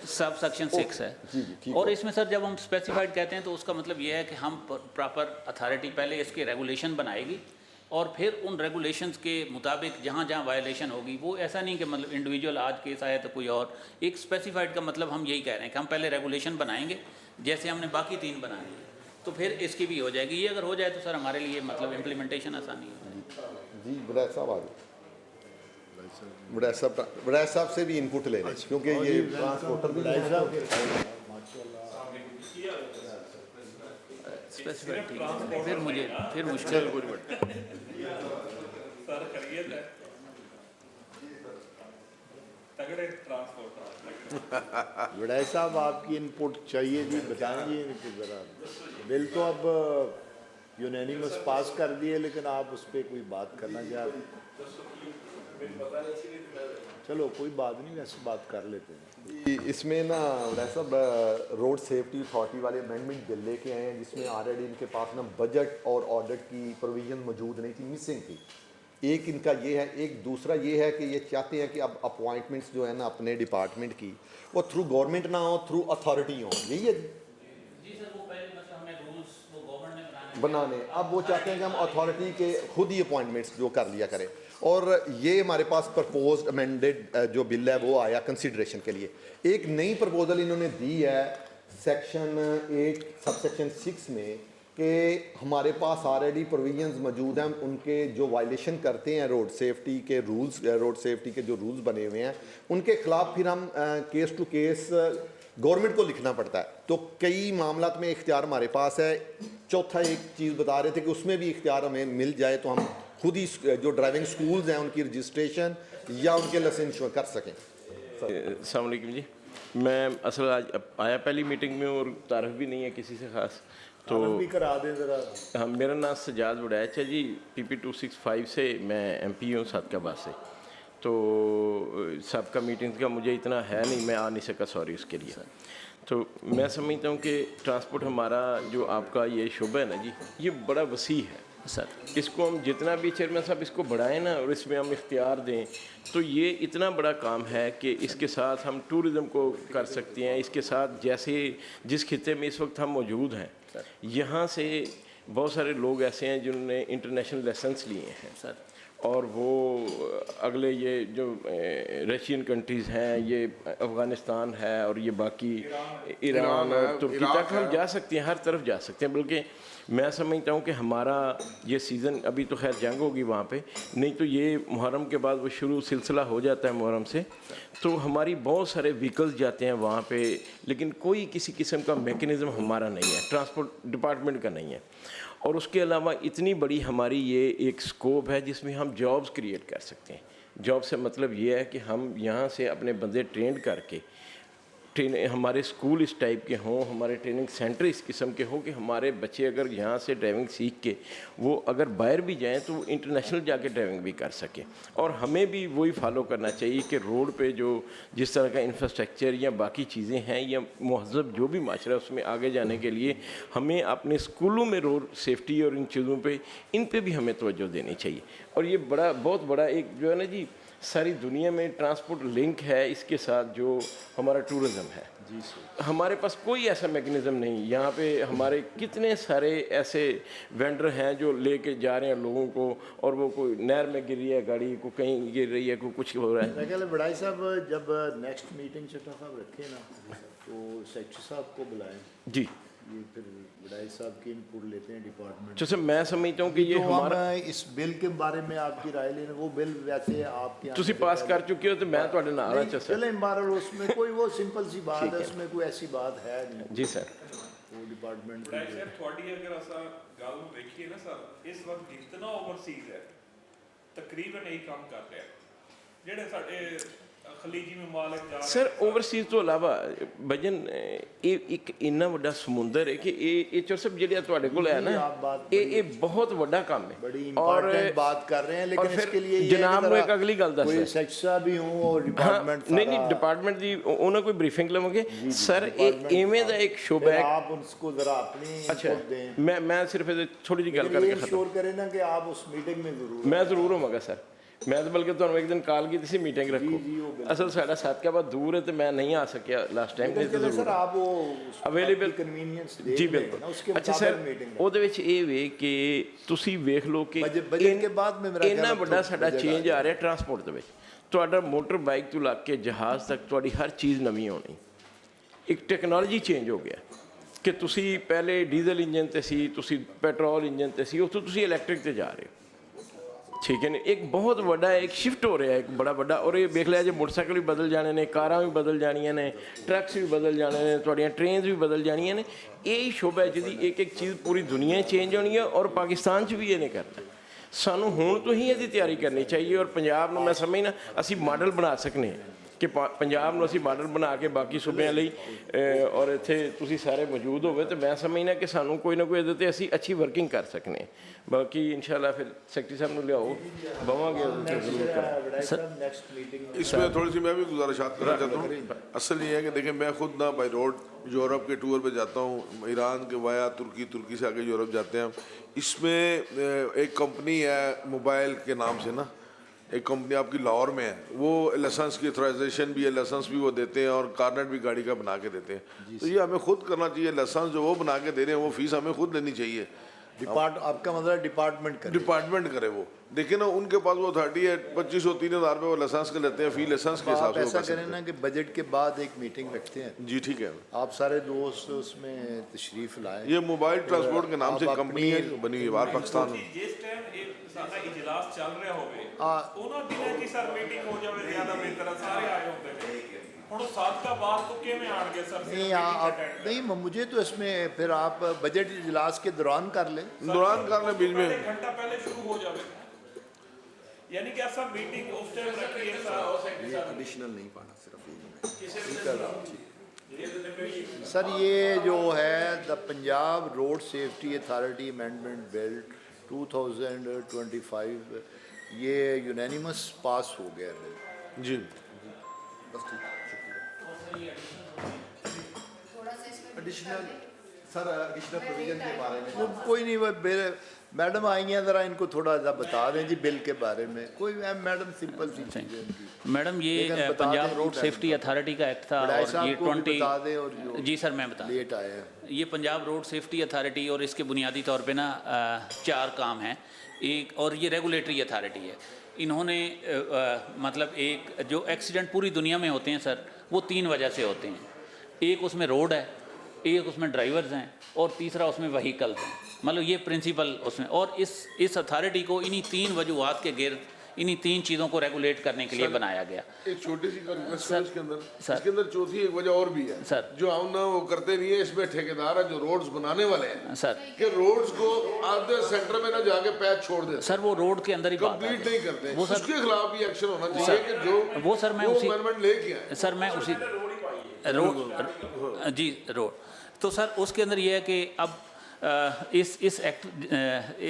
सब सेक्शन 6 है। जी जी ठीक और है। इसमें सर जब हम स्पेसिफाइड कहते हैं तो उसका मतलब ये है कि हम प्रॉपर अथॉरिटी पहले इसके रेगुलेशन बनाएगी और फिर उन रेगुलेशंस के मुताबिक जहाँ जहाँ वायलेशन होगी, वो ऐसा नहीं कि मतलब इंडिविजुअल आज केस आया तो कोई और, एक स्पेसिफाइड का मतलब हम यही कह रहे हैं कि हम पहले रेगुलेशन बनाएंगे जैसे हमने बाकी 3 बनाए हैं, तो फिर इसकी भी हो जाएगी। ये अगर हो जाए तो सर हमारे लिए मतलब इम्प्लीमेंटेशन आसानी है। जी बलैक साहब आ गए। वड़ैच साहब से भी इनपुट ले लें, क्योंकि ये ट्रांसपोर्टर भी हैं। फिर मुश्किल वड़ाई साहब आपकी इनपुट चाहिए जी, बताएंगे इनको ज़रा। बिल तो अब यूनानिमस पास कर दिए, लेकिन आप उस पर कोई बात करना चाहते? चलो कोई बात नहीं, वैसे बात कर लेते हैं। इसमें ना वैसा रोड सेफ्टी अथॉरिटी वाले अमेंडमेंट बिल लेके आए हैं, जिसमें ऑलरेडी इनके पास ना बजट और ऑडिट की प्रोविजन मौजूद नहीं थी, मिसिंग थी। एक इनका ये है, एक दूसरा ये है कि ये चाहते हैं कि अब अपॉइंटमेंट्स जो है ना अपने डिपार्टमेंट की, वो थ्रू गवर्नमेंट ना हो, थ्रू अथॉरिटी हो। यही है बनाने। अब वो चाहते हैं कि हम अथॉरिटी के खुद ही अपॉइंटमेंट्स जो कर लिया करें। और ये हमारे पास प्रपोज्ड अमेंडेड जो बिल है वो आया कंसिडरेशन के लिए। एक नई प्रपोजल इन्होंने दी है सेक्शन 8 सबसेक्शन 6 में, कि हमारे पास ऑलरेडी प्रोविजंस मौजूद हैं, उनके जो वायलेशन करते हैं रोड सेफ्टी के रूल्स, रोड सेफ्टी के जो रूल्स बने हुए हैं उनके ख़िलाफ़ फिर हम केस टू केस गवर्नमेंट को लिखना पड़ता है। तो कई मामलात में इख्तियार हमारे पास है। चौथा एक चीज़ बता रहे थे कि उसमें भी इख्तियार हमें मिल जाए तो हम खुद ही जो ड्राइविंग स्कूल्स हैं उनकी रजिस्ट्रेशन या उनके लाइसेंस कर सकें। अस्सलाम वालेकुम जी, मैं असल आज आया पहली मीटिंग में और तारफ़ भी नहीं है किसी से ख़ास, तो भी करा दें ज़रा। हाँ, मेरा नाम सजाद वड़ैच है जी, PP 265 से मैं MP हूँ सादकाबाद से। तो सबका मीटिंग्स का मुझे इतना है नहीं, मैं आ नहीं सका, सॉरी उसके लिए। तो मैं समझता हूँ कि ट्रांसपोर्ट हमारा जो आपका ये शुबा है ना जी, ये बड़ा वसी है सर। इसको हम जितना भी चेयरमैन साहब इसको बढ़ाएं ना और इसमें हम इख्तियार दें, तो ये इतना बड़ा काम है कि इसके साथ हम टूरिज़म को कर सकते हैं। इसके साथ जैसे जिस खिते में इस वक्त हम मौजूद हैं, यहाँ से बहुत सारे लोग ऐसे हैं जिन्होंने इंटरनेशनल लाइसेंस लिए हैं सर, और वो अगले ये जो रशियन कंट्रीज़ हैं, ये अफ़गानिस्तान है और ये बाकी ईरान और तुर्की तक हम जा सकते हैं, हर तरफ जा सकते हैं। बल्कि मैं समझता हूँ कि हमारा ये सीज़न, अभी तो खैर जंग होगी वहाँ पे, नहीं तो ये मुहर्रम के बाद वो शुरू सिलसिला हो जाता है मुहर्रम से, तो हमारी बहुत सारे व्हीकल्स जाते हैं वहाँ पे, लेकिन कोई किसी किस्म का मेकनिज़म हमारा नहीं है, ट्रांसपोर्ट डिपार्टमेंट का नहीं है। और उसके अलावा इतनी बड़ी हमारी ये एक स्कोप है जिसमें हम जॉब्स क्रिएट कर सकते हैं। जॉब से मतलब ये है कि हम यहाँ से अपने बंदे ट्रेंड करके हमारे स्कूल इस टाइप के हों, हमारे ट्रेनिंग सेंटर इस किस्म के हों कि हमारे बच्चे अगर यहाँ से ड्राइविंग सीख के वो अगर बाहर भी जाएं तो वो इंटरनेशनल जाके ड्राइविंग भी कर सकें। और हमें भी वही फॉलो करना चाहिए कि रोड पे जो जिस तरह का इंफ्रास्ट्रक्चर या बाकी चीज़ें हैं या महज़ब जो भी माशरा है उसमें आगे जाने के लिए हमें अपने स्कूलों में रोड सेफ्टी और इन चीज़ों पर इन पर भी हमें तवज्जो देनी चाहिए। और ये बहुत बड़ा एक जो है ना जी, सारी दुनिया में ट्रांसपोर्ट लिंक है इसके साथ जो हमारा टूरिज़्म है जी। हमारे पास कोई ऐसा मैकेनिज़्म नहीं। यहाँ पे हमारे कितने सारे ऐसे वेंडर हैं जो लेके जा रहे हैं लोगों को, और वो कोई नहर में गिर रही है गाड़ी, को कहीं गिर रही है, को कुछ हो रहा है। मैं बड़ाई साहब जब नेक्स्ट मीटिंग चट्टा साहब रखे ना तो सेक्रेटरी साहब को बुलाएं जी, ये फिर वड़ाई साहब की इनपुट लेते हैं डिपार्टमेंट। जैसे मैं समझता हूँ कि ये तो हमारा इस बिल के बारे में आपकी राय लेना, वो बिल वैसे आपके तुसी पास कर चुके हो तो मैं थोड़े नाल आ सर। चले इम्बारल, उसमें कोई वो सिंपल सी बात है, उसमें कोई ऐसी बात है नहीं जी सर। वो डिपार्टमेंट सर थोड़ी अगर असा गल देखिए ना सर, इस वक्त जितना ओवरसीज है तकरीबन यही काम कर रहे हैं ਜਿਹੜੇ ਸਾਡੇ ਖਲੀਜੀ ਮਮਾਲਕ ਜਾ सर ओवरसीज तो इलावा भजन एक इन्ना वड्डा समुंदर है कि ये चौसब जेड़ा ਤੁਹਾਡੇ ਕੋਲ है ना, ये बहुत वड्डा काम है। बड़ी इंपॉर्टेंट बात कर रहे हैं, लेकिन इसके लिए जनाब ने एक अगली गल दस कोई सेक्शन भी हूं और डिपार्टमेंट नहीं डिपार्टमेंट दी उन्हें कोई ब्रीफिंग लवांगे सर। एवें दा एक शोबा है, आप उसको जरा अपनी इनपुट दें। मैं सिर्फ थोड़ी जी गल करके खत्म श्योर करें ना कि आप उस मीटिंग में जरूर। मैं जरूर होवांगा सर। मैं तो बल्कि तुहानू एक दिन कॉल की थी मीटिंग रखो, असल साडा सादकाबाद दूर है तो मैं नहीं आ सकिया लास्ट टाइम। सर आप वो अवेलेबल कन्वीनियंस जी बिल्कुल। अच्छा सर ਉਹਦੇ ਵਿੱਚ ਇਹ ਵੇ ਕਿ ਤੁਸੀਂ ਵੇਖ ਲਓ ਕਿ ਬਜਟ के बाद में मेरा ਇੰਨਾ ਵੱਡਾ ਸਾਡਾ ਚੇਂਜ ਆ ਰਿਹਾ ਟਰਾਂਸਪੋਰਟ ਦੇ ਵਿੱਚ। ਤੁਹਾਡਾ ਮੋਟਰ ਬਾਈਕ ਤੋਂ ਲੱਗ ਕੇ ਜਹਾਜ਼ ਤੱਕ ਤੁਹਾਡੀ ਹਰ ਚੀਜ਼ ਨਵੀਂ ਹੋਣੀ। ਇੱਕ ਟੈਕਨੋਲੋਜੀ ਚੇਂਜ ਹੋ ਗਿਆ ਕਿ ਤੁਸੀਂ ਪਹਿਲੇ ਡੀਜ਼ਲ ਇੰਜਨ ਤੇ ਸੀ, ਤੁਸੀਂ ਪੈਟਰੋਲ ਇੰਜਨ ਤੇ ਸੀ, ਉੱਥੋਂ ਤੁਸੀਂ ਇਲੈਕਟ੍ਰਿਕ ਤੇ ਜਾ ਰਹੇ ਹੋ। ठीक है नहीं, एक बहुत बड़ा एक शिफ्ट हो रहा है, एक बड़ा बड़ा। और ये देख लिया जो मोटरसाइकिल भी बदल जाने ने, कारां भी बदल जानियां ने, ट्रक्स भी बदल जाने ने, थोड़ियां ट्रेन भी बदल जानियां ने। यही शोभा है जिहदी एक एक चीज़ पूरी दुनिया चेंज होनी है और पाकिस्तान च भी इहने करना। सानू हुण तो ही इसकी तैयारी करनी चाहिए। और पंजाब नूं मैं समझना असी मॉडल बना सकने हैं कि पंजाब नूं असी मॉडल बना के बाकी सूबਿਆਂ ਲਈ और इत्थे तुसीं सारे मौजूद होवे तो मैं समझना कि सानू कोई ना कोई इहदे ते असी अच्छी वर्किंग कर सकने। बाकी इंशाल्लाह फिर सेक्रेटरी साहब नूं लियाओ बवांगे जरूर करें। इसमें थोड़ी सी मैं भी गुजारिशात करना चाहता हूँ। असल ये है कि देखिए मैं खुद ना बाई रोड यूरोप के टूर पे जाता हूँ, ईरान के वाया तुर्की, तुर्की से आगे यूरोप जाते हैं। इसमें एक कंपनी है मोबाइल के नाम से ना, एक कंपनी आपकी लाहौर में है, वो लाइसेंस की ऑथराइजेशन भी है, लाइसेंस भी वो देते हैं और कार्नेट भी गाड़ी का बना के देते हैं। तो ये हमें खुद करना चाहिए। लाइसेंस जो वो बना के दे रहे हैं वो फीस हमें खुद लेनी चाहिए। आपका मतलब डिपार्टमेंट करे वो। देखिए ना उनके पास वो अथॉरिटी है, 2500-3000 रुपये वो लाइसेंस के लेते हैं, फी लाइसेंस के हिसाब से। ऐसा करें ना कि बजट के बाद एक मीटिंग रखते हैं। जी ठीक है, आप सारे दोस्त उसमें तशरीफ लाएं। ये मोबाइल ट्रांसपोर्ट के नाम से कंपनी है बनी हुई बाहर पाकिस्तान में। जिस टाइम एक सारा इजलास चल रहा होवे ਉਹਨਾਂ ਦਿਨਾਂ ਦੀ ਸਰ ਮੀਟਿੰਗ ਹੋ ਜਾਵੇ ਜ਼ਿਆਦਾ ਬਿਹਤਰ ਹੈ। ਸਾਰੇ ਆਏ ਹੁੰਦੇ ਨੇ ਹੁਣ ਸਾਦਕਾ ਬਾਤ ਤੋਂ ਕਿਵੇਂ ਆਣਗੇ ਸਰ? नहीं आप नहीं, मुझे तो इसमें फिर आप बजट इजलास के दौरान कर लें। दौरान कर लें, बीच में घंटा पहले शुरू हो जावे, यानी कि ऐसा मीटिंग उस टाइम रखी है सर। एडिशनल नहीं पाना, सिर्फ सर ये जो है the Punjab road safety authority amendment bill 2025 ये यूनानिमस पास हो गया है जी। एडिशनल सर एडिशनल प्रोविजन के बारे में वो कोई नहीं, वो बिल मैडम आई हैं, ज़रा इनको थोड़ा सा बता दें जी बिल के बारे में। कोई मैडम सिंपल सी चीज़ है मैडम ये पंजाब रोड सेफ्टी अथॉरिटी का एक्ट था और ये 20 जी सर मैं बता लेट आए हैं। ये पंजाब रोड सेफ्टी अथॉरिटी और इसके बुनियादी तौर पे ना 4 काम हैं। एक और ये रेगुलेटरी अथॉरिटी है। इन्होंने मतलब एक जो एक्सीडेंट पूरी दुनिया में होते हैं सर वो 3 वजह से होते हैं। एक उसमें रोड है, एक उसमें ड्राइवर्स हैं और तीसरा उसमें व्हीकल्स हैं। मतलब ये प्रिंसिपल उसमें, और इस अथॉरिटी को इन्हीं 3 वजूहात के गिर्द इन्हीं 3 चीज़ों को रेगुलेट करने के लिए बनाया गया। एक छोटी सी रिक्वेस्ट है इसके अंदर, सर इसके अंदर चौथी एक वजह और भी है सर, जो हम ना वो करते नहीं है। इसमें ठेकेदार है जो रोड्स बनाने वाले हैं सर कि रोड्स को आधे सेंटर में ना जाके पैच छोड़ दे सर, वो रोड के अंदर ही कंप्लीट नहीं करते, वो सर उसके खिलाफ भी एक्शन होना चाहिए कि जो वो सर मैं उसी अमेंडमेंट लेके आए सर मैं उसी रोड जी रोड तो सर उसके अंदर ये है कि अब इस एक्ट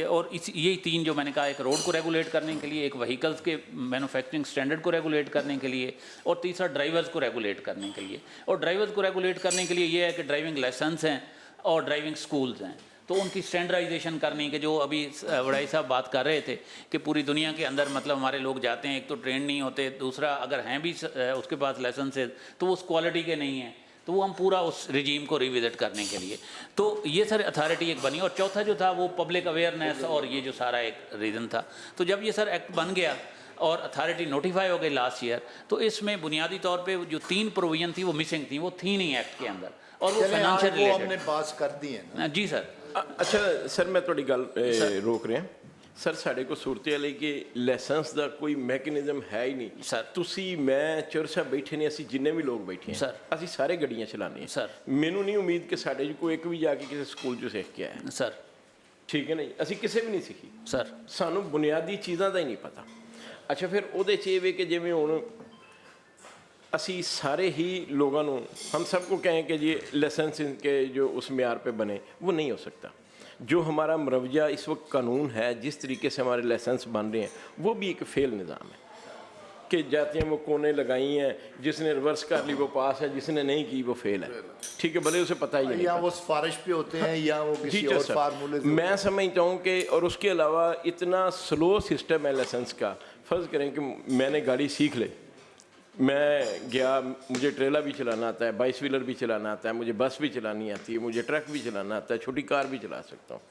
और इस यही 3 जो मैंने कहा, एक रोड को रेगुलेट करने के लिए, एक व्हीकल्स के मैन्युफैक्चरिंग स्टैंडर्ड को रेगुलेट करने के लिए, और तीसरा ड्राइवर्स को रेगुलेट करने के लिए। और ड्राइवर्स को रेगुलेट करने के लिए ये है कि ड्राइविंग लाइसेंस हैं और ड्राइविंग स्कूल्स हैं, तो उनकी स्टैंडर्डाइजेशन करने के जो अभी वड़ाई साहब बात कर रहे थे कि पूरी दुनिया के अंदर मतलब हमारे लोग जाते हैं, एक तो ट्रेन नहीं होते, दूसरा अगर हैं भी उसके पास लाइसेंस है तो वो उस क्वालिटी के नहीं हैं, तो वो हम पूरा उस रिजीम को रिविज़िट करने के लिए तो ये सर अथॉरिटी एक बनी। और चौथा जो था वो पब्लिक अवेयरनेस और ये जो सारा एक रीज़न था। तो जब ये सर एक्ट बन गया और अथॉरिटी नोटिफाई हो गई लास्ट ईयर, तो इसमें बुनियादी तौर पे जो 3 प्रोविजन थी वो मिसिंग थी, वो थी नहीं एक्ट के अंदर, और वो फाइनेंशियल रिलेटेड हमने पास कर दी है ना जी सर। अच्छा सर मैं थोड़ी गल रोक रहा सर, साढ़े को सूरत है कि लाइसेंस का कोई मैकेनिज्म है ही नहीं सर। तुसी मैं चोर साहब बैठे ने, असी जिन्ने भी लोग बैठे हैं सर, असी सारे गड्डियां चलाने सर। मैनू नहीं उम्मीद कि साढ़े कोई एक भी जाके किसी स्कूल चो सीख के आया सर, ठीक है नहीं, असी किसी भी नहीं सीखी सर, सानू बुनियादी चीज़ों का ही नहीं पता। अच्छा फिर वो ये कि जिमें हुण असी सारे ही लोगों को हम सबको कहें कि ये लाइसेंस के जो उस म्यार पे बने, वो नहीं हो सकता। जो हमारा मुरवजा इस वक्त कानून है, जिस तरीके से हमारे लाइसेंस बन रहे हैं, वो भी एक फेल निज़ाम है कि जाती हैं वो कोने लगाई हैं, जिसने रिवर्स कर ली वो पास है, जिसने नहीं की वो फेल है। ठीक है, भले उसे पता ही नहीं, या वो सिफारिश पे होते हैं या वो किसी और फार्मूले से। मैं समझता हूँ कि और उसके अलावा इतना स्लो सिस्टम है लाइसेंस का। फ़र्ज़ करें कि मैंने गाड़ी सीख ली, मैं गया, मुझे ट्रेलर भी चलाना आता है, 22 व्हीलर भी चलाना आता है, मुझे बस भी चलानी आती है, मुझे ट्रक भी चलाना आता है, छोटी कार भी चला सकता हूँ,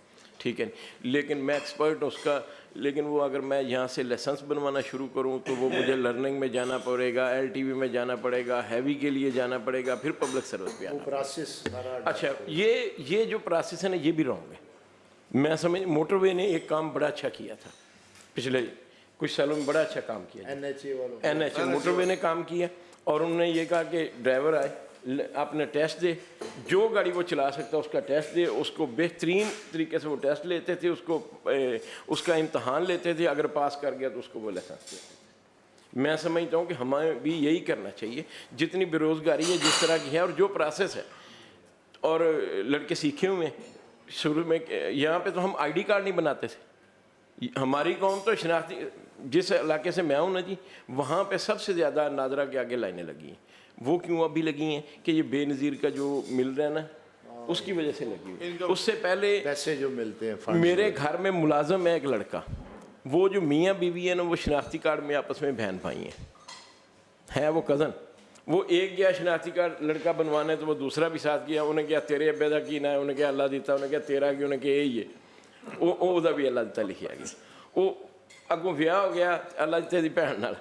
ठीक है, लेकिन मैं एक्सपर्ट हूँ उसका। लेकिन वो अगर मैं यहाँ से लाइसेंस बनवाना शुरू करूँ तो वो मुझे लर्निंग में जाना पड़ेगा, LTV में जाना पड़ेगा, हैवी के लिए जाना पड़ेगा, फिर पब्लिक सर्विस पे आना प्रोसेस। अच्छा ये जो प्रोसेस है ना, ये भी रॉन्ग है। मैं समझ मोटरवे ने एक काम बड़ा अच्छा किया था पिछले कुछ सालों में बड़ा अच्छा काम किया। NHA वालों NHA मोटरवे ने काम किया और उन्होंने ये कहा कि ड्राइवर आए आपने टेस्ट दे, जो गाड़ी वो चला सकता उसका टेस्ट दे, उसको बेहतरीन तरीके से वो टेस्ट लेते थे, उसका इम्तहान लेते थे, अगर पास कर गया तो उसको वो लाइसेंस देते। मैं समझता हूँ कि हमें भी यही करना चाहिए। जितनी बेरोज़गारी है जिस तरह की है और जो प्रोसेस है, और लड़के सीखे हुए हैं शुरू में, यहाँ पे तो हम ID कार्ड नहीं बनाते थे। हमारी कौम तो शनाख्ती, जिस इलाके से मैं हूँ ना जी, वहाँ पे सबसे ज़्यादा नादरा के आगे लाइनें लगी हैं। वो क्यों अभी लगी हैं कि ये बेनज़ीर का जो मिल रहा है ना, उसकी वजह से लगी हुई। उससे पहले पैसे जो मिलते हैं फंड, मेरे घर में मुलाजम है एक लड़का, वो जो मियाँ बीवी है ना, वो शनाख्ती कार्ड में आपस में बहन भाई हैं, वो कज़न। वो एक गया शनाख्ती कार्ड लड़का बनवाने तो वो दूसरा भी साथ गया, उन्हें क्या तेरे अब्बे का की ना है, उन्हें क्या अल्लाह दिता, उन्हें क्या तेरा की, उन्हें क्या यही है, वो भी अल्लाह दिता लिखिया गया। वो अगों ब्याह हो गया अल्लाह दिते दी भैन नाल,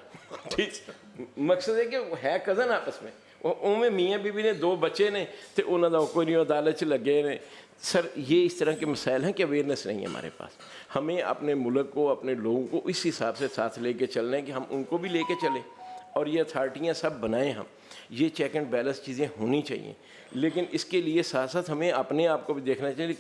ठीक। मकसद है कि है कज़न आपस में। उमें मियाँ बीवी ने 2 बच्चे ने तो उन्होंने कोई नहीं अदालत च लगे ने। सर ये इस तरह के मसाइल हैं कि अवेयरनेस नहीं है हमारे पास। हमें अपने मुल्क को, अपने लोगों को इस हिसाब से साथ लेके चलना है कि हम उनको भी लेके चलें, और ये अथॉरिटियाँ सब बनाएं हम। ये चेक एंड बैलेंस चीज़ें होनी चाहिए, लेकिन इसके लिए साथ साथ हमें अपने आप को भी देखना चाहिए।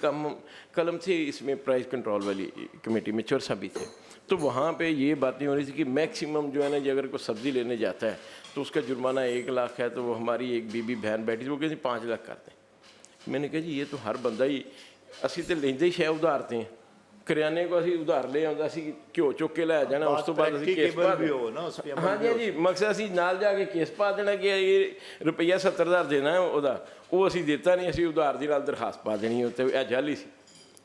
कलम से इसमें प्राइस कंट्रोल वाली कमेटी में चोर साहब भी थे, तो वहाँ पे ये बातें हो रही थी कि मैक्सिमम जो है ना, अगर कोई सब्ज़ी लेने जाता है तो उसका जुर्माना 1 लाख है, तो वो हमारी एक बीबी बहन बैठी थी, वो कहती 5 लाख कर दें। मैंने कहा जी ये तो हर बंदा ही, असी तो लेंदे ही शै उधारते हैं, करियाने को असी उधार ले आਉਂਦਾ ਸੀ, घ्यो चुक के लै जाना, उस तो बाद असी केस पा देना। हाँ जी जी, मकसद असी नाल जाके केस पा देना कि ये रुपया 70,000 देना है ਉਹਦਾ, ਉਹ असी देता नहीं, असी उधार ਦੀ ਨਾਲ दरखास्त पा देनी है, तो ਇਹ जाली सी,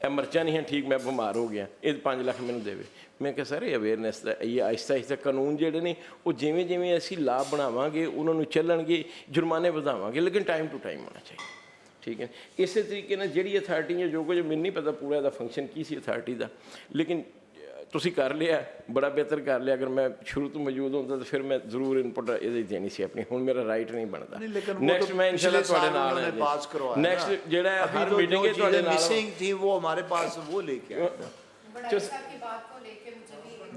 ਇਹ ਮਰਚਾਂ नहीं है ठीक, मैं बीमार हो गया, ये 5 लाख मैनू देवे। मैं कहा सर ये अवेयरनेस का ये आहिस्ता आहिस्ता कानून जोड़े ने वो जिमें जिमें असी लाभ बनावांगे उन्होंने चलणगे, जुर्माने वधावांगे, लेकिन टाइम टू टाइम होना चाहिए, ठीक है। इस तरीके ना जी अथॉरिटी है जो कुछ मैनू नहीं पता पूरा इसका फंक्शन की सी अथॉरिटी का, लेकिन तुसी कर लिया बड़ा बेहतर कर लिया। अगर मैं शुरू तो मौजूद होता तो फिर मैं जरूर इनपुट ये देनी सी अपनी, हुण मेरा राइट नहीं बनता। नेक्स्ट मैं इंशाल्लाह तुहाडे नाल है, पास करवाया नेक्स्ट जेड़ा है अभी मीटिंग है तुहाडे नाल मिसिंग थी वो हमारे पास वो लेके आए।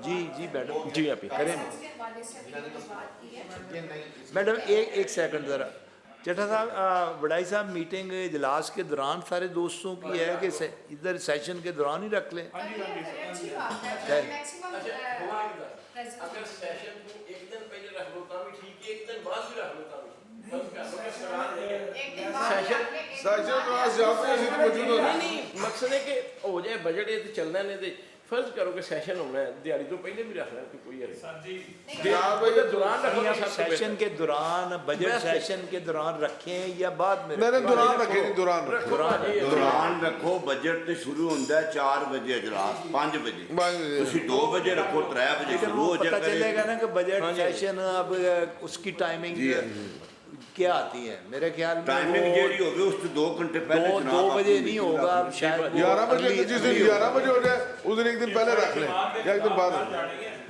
जी जी मैडम जी आप करें मैडम, एक सेकंड ज़रा। चट्टा साहब, वड़ाई साहब मीटिंग इजलास के दौरान सारे दोस्तों की है कि इधर सेशन के दौरान ही रख लें। अगर सेशन को एक दिन पहले रख लो तो भी ठीक है, एक दिन बाद भी रख लो तो भी नहीं। मकसद है कि हो जाए बजट ये चलना नहीं तो फर्ज करो कि सेशन होना है, दिहाड़ी तो पहले भी रखना है, कोई सेशन के दौरान, बजट सेशन के दौरान रखें या बाद में? मैंने दौरान रखे नहीं, दौरान रखो। बजट तो शुरू होता है 4 बजे, इजलास 5 बजे, तुसी 2 बजे रखो, 3 बजे शुरू हो जाएगा। पता चलेगा ना कि बजट सेशन अब उसकी टाइमिंग क्या आती है। मेरे ख्याल में टाइमिंग जेरी होगी उससे 2 घंटे पहले, 2 बजे नहीं होगा शायद, 11 बजे, जिस दिन 11 बजे हो जाए उस दिन एक दिन पहले रख लें या एक दिन बाद।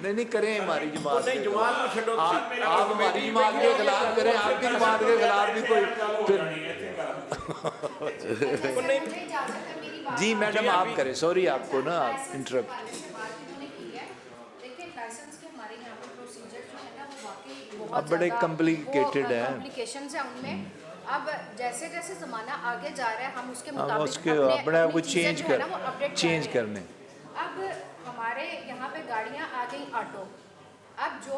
नहीं करें हमारी जमात, नहीं जमात को छोड़ो, आप हमारी जमात के खिलाफ करें, आपकी जमात के खिलाफ भी कोई फिर जी मैडम आप करें, सॉरी आपको ना इंटरप्ट। अब बड़े कॉम्प्लिकेटेड है, कॉम्प्लिकेशंस है उनमें। अब जैसे जैसे ज़माना आगे जा रहा है हम उसके हम मुताबिक उसके अपने आप को चेंज करने। अब हमारे यहाँ पे गाड़ियाँ आ गई ऑटो। अब जो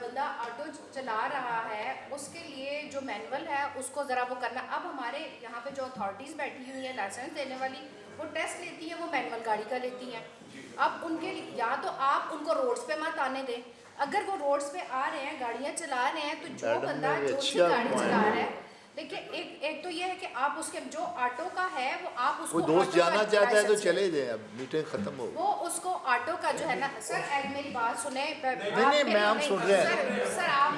बंदा ऑटो चला रहा है उसके लिए जो मैनुअल है उसको ज़रा वो करना। अब हमारे यहाँ पे जो अथॉरिटीज़ बैठी हुई है लाइसेंस देने वाली, वो टेस्ट लेती हैं, वो मैनुअल गाड़ी का लेती हैं। अब उनके लिए या तो आप उनको रोड्स पे मत आने दें, अगर वो रोड्स पे आ रहे हैं, गाड़ियाँ चला रहे हैं, तो जो बंदा जो सी गाड़ी चला रहा है, देखिए एक तो ये है कि आप उसके जो ऑटो का है वो आप उसको, वो दोस्त जाना चाहता है तो चले जाए, अब मीटिंग खत्म हो। वो उसको ऑटो का जो है ना, सर मेरी बात सुने। नहीं मैम सुन रहे हैं सर आप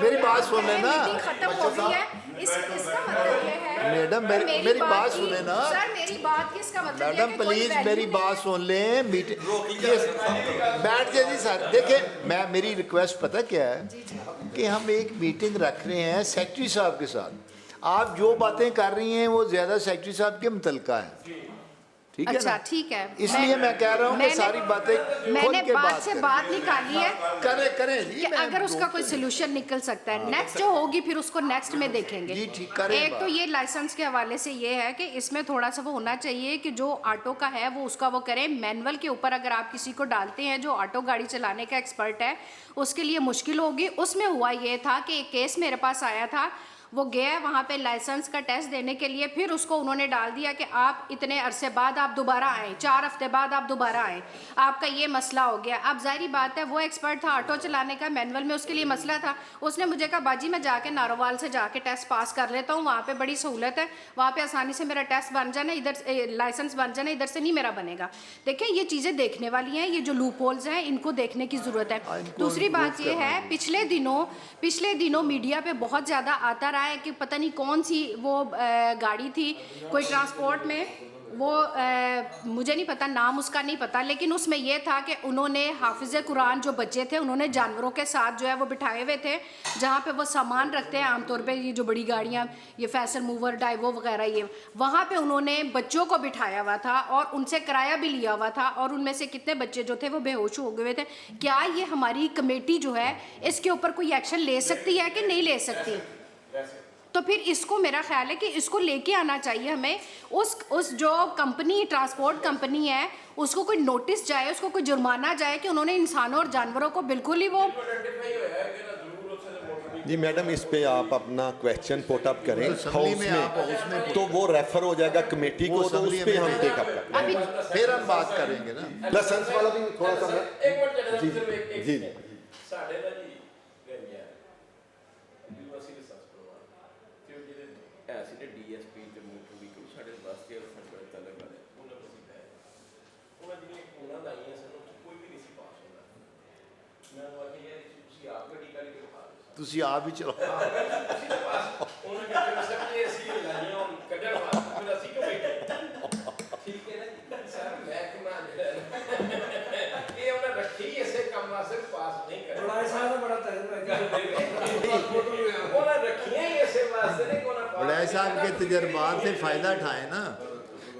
मेरी बात सुन लें ना, खत्म हो गई है, इसका मतलब ये है मैडम मेरी बात सुने ना सर, मेरी बात की इसका मतलब मैडम प्लीज मेरी बात सुन लें। मीटिंग बैठ जाइए जी सर। देखें मैं, मेरी रिक्वेस्ट पता क्या है कि हम एक मीटिंग रख रहे हैं सेक्रेटरी साहब के साथ। आप जो बातें कर रही हैं वो ज़्यादा सेक्रेटरी साहब के मुतलका है, ठीक है अच्छा ना? ठीक है, इसलिए मैं कह रहा हूँ कि सारी बातें मैंने खोल के बात से करें। बात निकाली है करें जी, कि मैं अगर उसका कोई बोलते- सोल्यूशन निकल सकता है, नेक्स्ट जो होगी फिर उसको नेक्स्ट में देखेंगे। जी, ठीक, करें एक तो बात। ये लाइसेंस के हवाले से ये है कि इसमें थोड़ा सा वो होना चाहिए कि जो ऑटो का है वो उसका वो करें, मैनुअल के ऊपर अगर आप किसी को डालते हैं जो ऑटो गाड़ी चलाने का एक्सपर्ट है उसके लिए मुश्किल होगी। उसमें हुआ ये था कि एक केस मेरे पास आया था, वो गया वहाँ पे लाइसेंस का टेस्ट देने के लिए, फिर उसको उन्होंने डाल दिया कि आप इतने अरसे बाद आप दोबारा आएँ, 4 हफ्ते बाद आप दोबारा आएँ, आपका ये मसला हो गया। अब जाहिर बात है वो एक्सपर्ट था ऑटो चलाने का, मैनुअल में उसके लिए मसला था। उसने मुझे कहा बाजी मैं जाके नारोवाल से जाके टेस्ट पास कर लेता हूँ, वहाँ पे बड़ी सहूलत है, वहाँ पे आसानी से मेरा टेस्ट बन जाना, इधर लाइसेंस बन जाना, इधर से नहीं मेरा बनेगा। देखिए ये चीज़ें देखने वाली हैं, ये जो लूप होल्स हैं इनको देखने की ज़रूरत है। दूसरी बात ये है, पिछले दिनों मीडिया पे बहुत ज़्यादा आता रहा है कि पता नहीं कौन सी वो गाड़ी थी कोई ट्रांसपोर्ट में, वो मुझे नहीं पता, नाम उसका नहीं पता, लेकिन उसमें यह था कि उन्होंने हाफिज़ कुरान जो बच्चे थे उन्होंने जानवरों के साथ जो है वो बिठाए हुए थे, जहाँ पे वो सामान रखते हैं आमतौर पे, ये जो बड़ी गाड़ियाँ, ये फैसल मूवर डाइवो वगैरह, ये वहाँ पे उन्होंने बच्चों को बिठाया हुआ था और उनसे किराया भी लिया हुआ था, और उनमें से कितने बच्चे जो थे वो बेहोश हो गए थे। क्या ये हमारी कमेटी जो है इसके ऊपर कोई एक्शन ले सकती है कि नहीं ले सकती? तो फिर इसको मेरा ख्याल है कि इसको लेके आना चाहिए हमें, उस जो कंपनी ट्रांसपोर्ट कंपनी है उसको कोई नोटिस जाए, उसको कोई जुर्माना जाए कि उन्होंने इंसानों और जानवरों को बिल्कुल ही वो। जी मैडम, इस पे आप अपना क्वेश्चन पुट अप करें असेंबली हाउस में आप उसमें में, तो वो रेफर हो जाएगा कमेटी को, तो उस पे हम टेक अप करें। अभी फिर हम बात करेंगे ना। लाइसेंस वाला भी थोड़ा सा जी जी जी ਸਾਡੇ ਦਾ ਜੀ ਗਈਆਂ ਜਦੋਂ ਅਸੀਂ ਲਾਇਸੈਂਸ ਕਰਵਾਉਣਾ ਤੇ ਉਹ ਜਿਹੜੇ ਐਸੀ ਨੇ ਡੀਐਸਪੀ ਤੇ ਮੋਟਰ ਵਹੀਕਲ ਸਾਡੇ ਵਾਸਤੇ ਫੰਡ ਤਲਬ ਵਾਲੇ ਉਹਨਾਂ ਨੂੰ ਅਸੀਂ ਪਏ ਉਹਨਾਂ ਜਿਹੜੀਆਂ ਉਹਨਾਂ ਦਾ ਆਈਆਂ ਸਾਨੂੰ ਕੋਈ ਵੀ ਨਹੀਂ ਸੀ ਪਾਸ ਹੁੰਦਾ। ਮੈਂ ਉਹ ਆਖਿਆ ਯਾਰ ਤੁਸੀਂ ਆਪ ਗੱਡੀ ਕਾਲੀ ਕਿਉਂ ਪਾ ਰਹੇ ਤੁਸੀਂ ਆਪ ਹੀ ਚਲਾਓ। ਉਹਨਾਂ ਕਹਿੰਦੇ ਸਰ ਜੀ ਅਸੀਂ ਲਾਈਆਂ ਕੱਢਣ ਵਾਸਤੇ ਫਿਰ ਅਸੀਂ ਕਿਉਂ ਬੈਠੇ? ਠੀਕ ਹੈ ਨਾ ਜੀ ਸਰ, ਮੈਂ ਕਿਹਾ ਇਹ ਉਹਨਾਂ ਰੱਖੀ ਇਸੇ ਕੰਮ ਵਾਸਤੇ ਪਾਸ ਨਹੀਂ ਕਰ ਬੜਾਈ ਸਾਹਿਬ ਦਾ ਬੜਾ ਤਜਰਬਾ ਹੈ ਉਹਨਾਂ ਰੱਖੀਆਂ ਹੀ ਇਸੇ ਵਾਸਤੇ ਨੇ ਕੋਨਾ ਪਾਸ। बड़ाई साहब के तजर्बात से फ़ायदा उठाएं ना।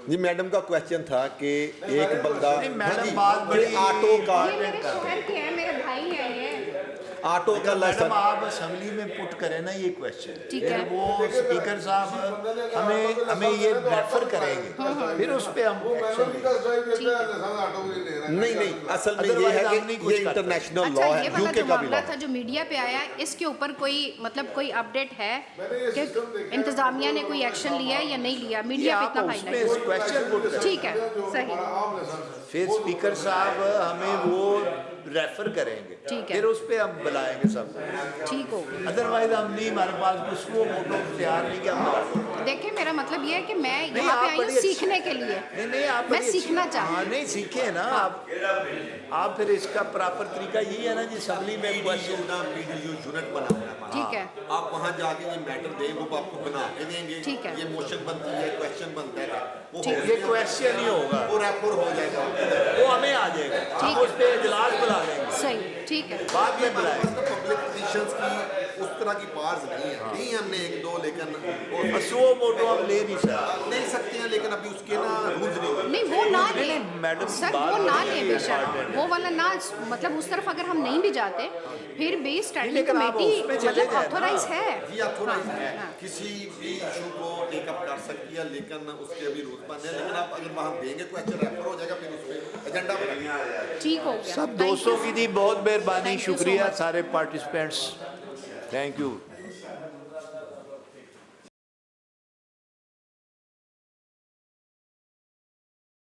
जी मैडम का क्वेश्चन था कि एक बंदा, नहीं, मैडम हाँ जी, बात बड़ी ऑटो का ये मेरे शोहर के हैं, मेरे भाई हैं ये। ऑटो का मैडम लाइसेंस आप असेंबली में पुट करें ना ये क्वेश्चन, ठीक फिर है। वो स्पीकर साहब हमें ये रेफर करेंगे, फिर उस पर हम एक्शन लेंगे। नहीं असल में ये Otherwise है हम कि नहीं कुछ ये कर इंटरनेशनल अच्छा, लॉ ये है, वाला यूके जो का भी मामला लॉ था जो मीडिया पे आया है इसके ऊपर कोई मतलब कोई अपडेट है कि इंतजामिया ने कोई एक्शन लिया है या नहीं लिया? मीडिया पे इतना उसमें हाईलाइट। क्वेश्चन पुट करें, ठीक है, सही, फिर स्पीकर साहब हमें वो रेफर करेंगे, ठीक है। फिर उस पर हम बुलाएंगे सब। ठीक हो गया। अदरवाइज हम नहीं, हमारे पास कुछ वो मोटो तैयार नहीं कि हम। देखिए मेरा मतलब ये है कि मैं नहीं, यहाँ पे आप आई हूँ बड़ी अच्छी- सीखने के लिए। नहीं आप मैं बड़ी अच्छी- सीखना चाहती हाँ, नहीं सीखे ना आप फिर इसका प्रॉपर तरीका यही है ना जी, असेंबली में क्वेश्चन। यूनिट बना हुआ है। ठीक है। आप वहाँ जाके ये मैटर दें, वो आपको बना के देंगे। ठीक है। ये मोशन बनती है, क्वेश्चन बनता है, वो हो ये क्वेश्चन ही होगा, वो रेफर हो जाएगा, वो हमें आ जाएगा, हम उस पर इजलास बुला लेंगे, सही, ठीक है। बाद में बुलाएंगे। पब्लिक पोजीशंस की उस तरह की पार्स नहीं है, नहीं हमने एक दो, लेकिन बस वो मोटो हम ले नहीं सकते। ले सकते हैं, लेकिन अभी उसके ना रूल्स नहीं हुए। नहीं वो ना ले मैडम, सर, बात वो ना बड़ी ले बेशक, important वो वाला ना, मतलब उस तरफ अगर हम नहीं भी जाते फिर भी स्टैंडिंग लेकिन आप कमेटी उसमें चले मतलब जाए ना। ऑथोराइज है। जी ऑथोराइज है, हाँ। किसी भी इशू को टेकअप कर सकती है, लेकिन उसके अभी रूल्स बने हैं। लेकिन आप अगर वहाँ देंगे क्वेश्चन रेफर हो जाएगा, फिर उस पर एजेंडा बनेगा। ठीक हो गया। सब Thank you. दोस्तों की दी बहुत मेहरबानी, Thank you so शुक्रिया much. सारे पार्टिसिपेंट्स, थैंक यू।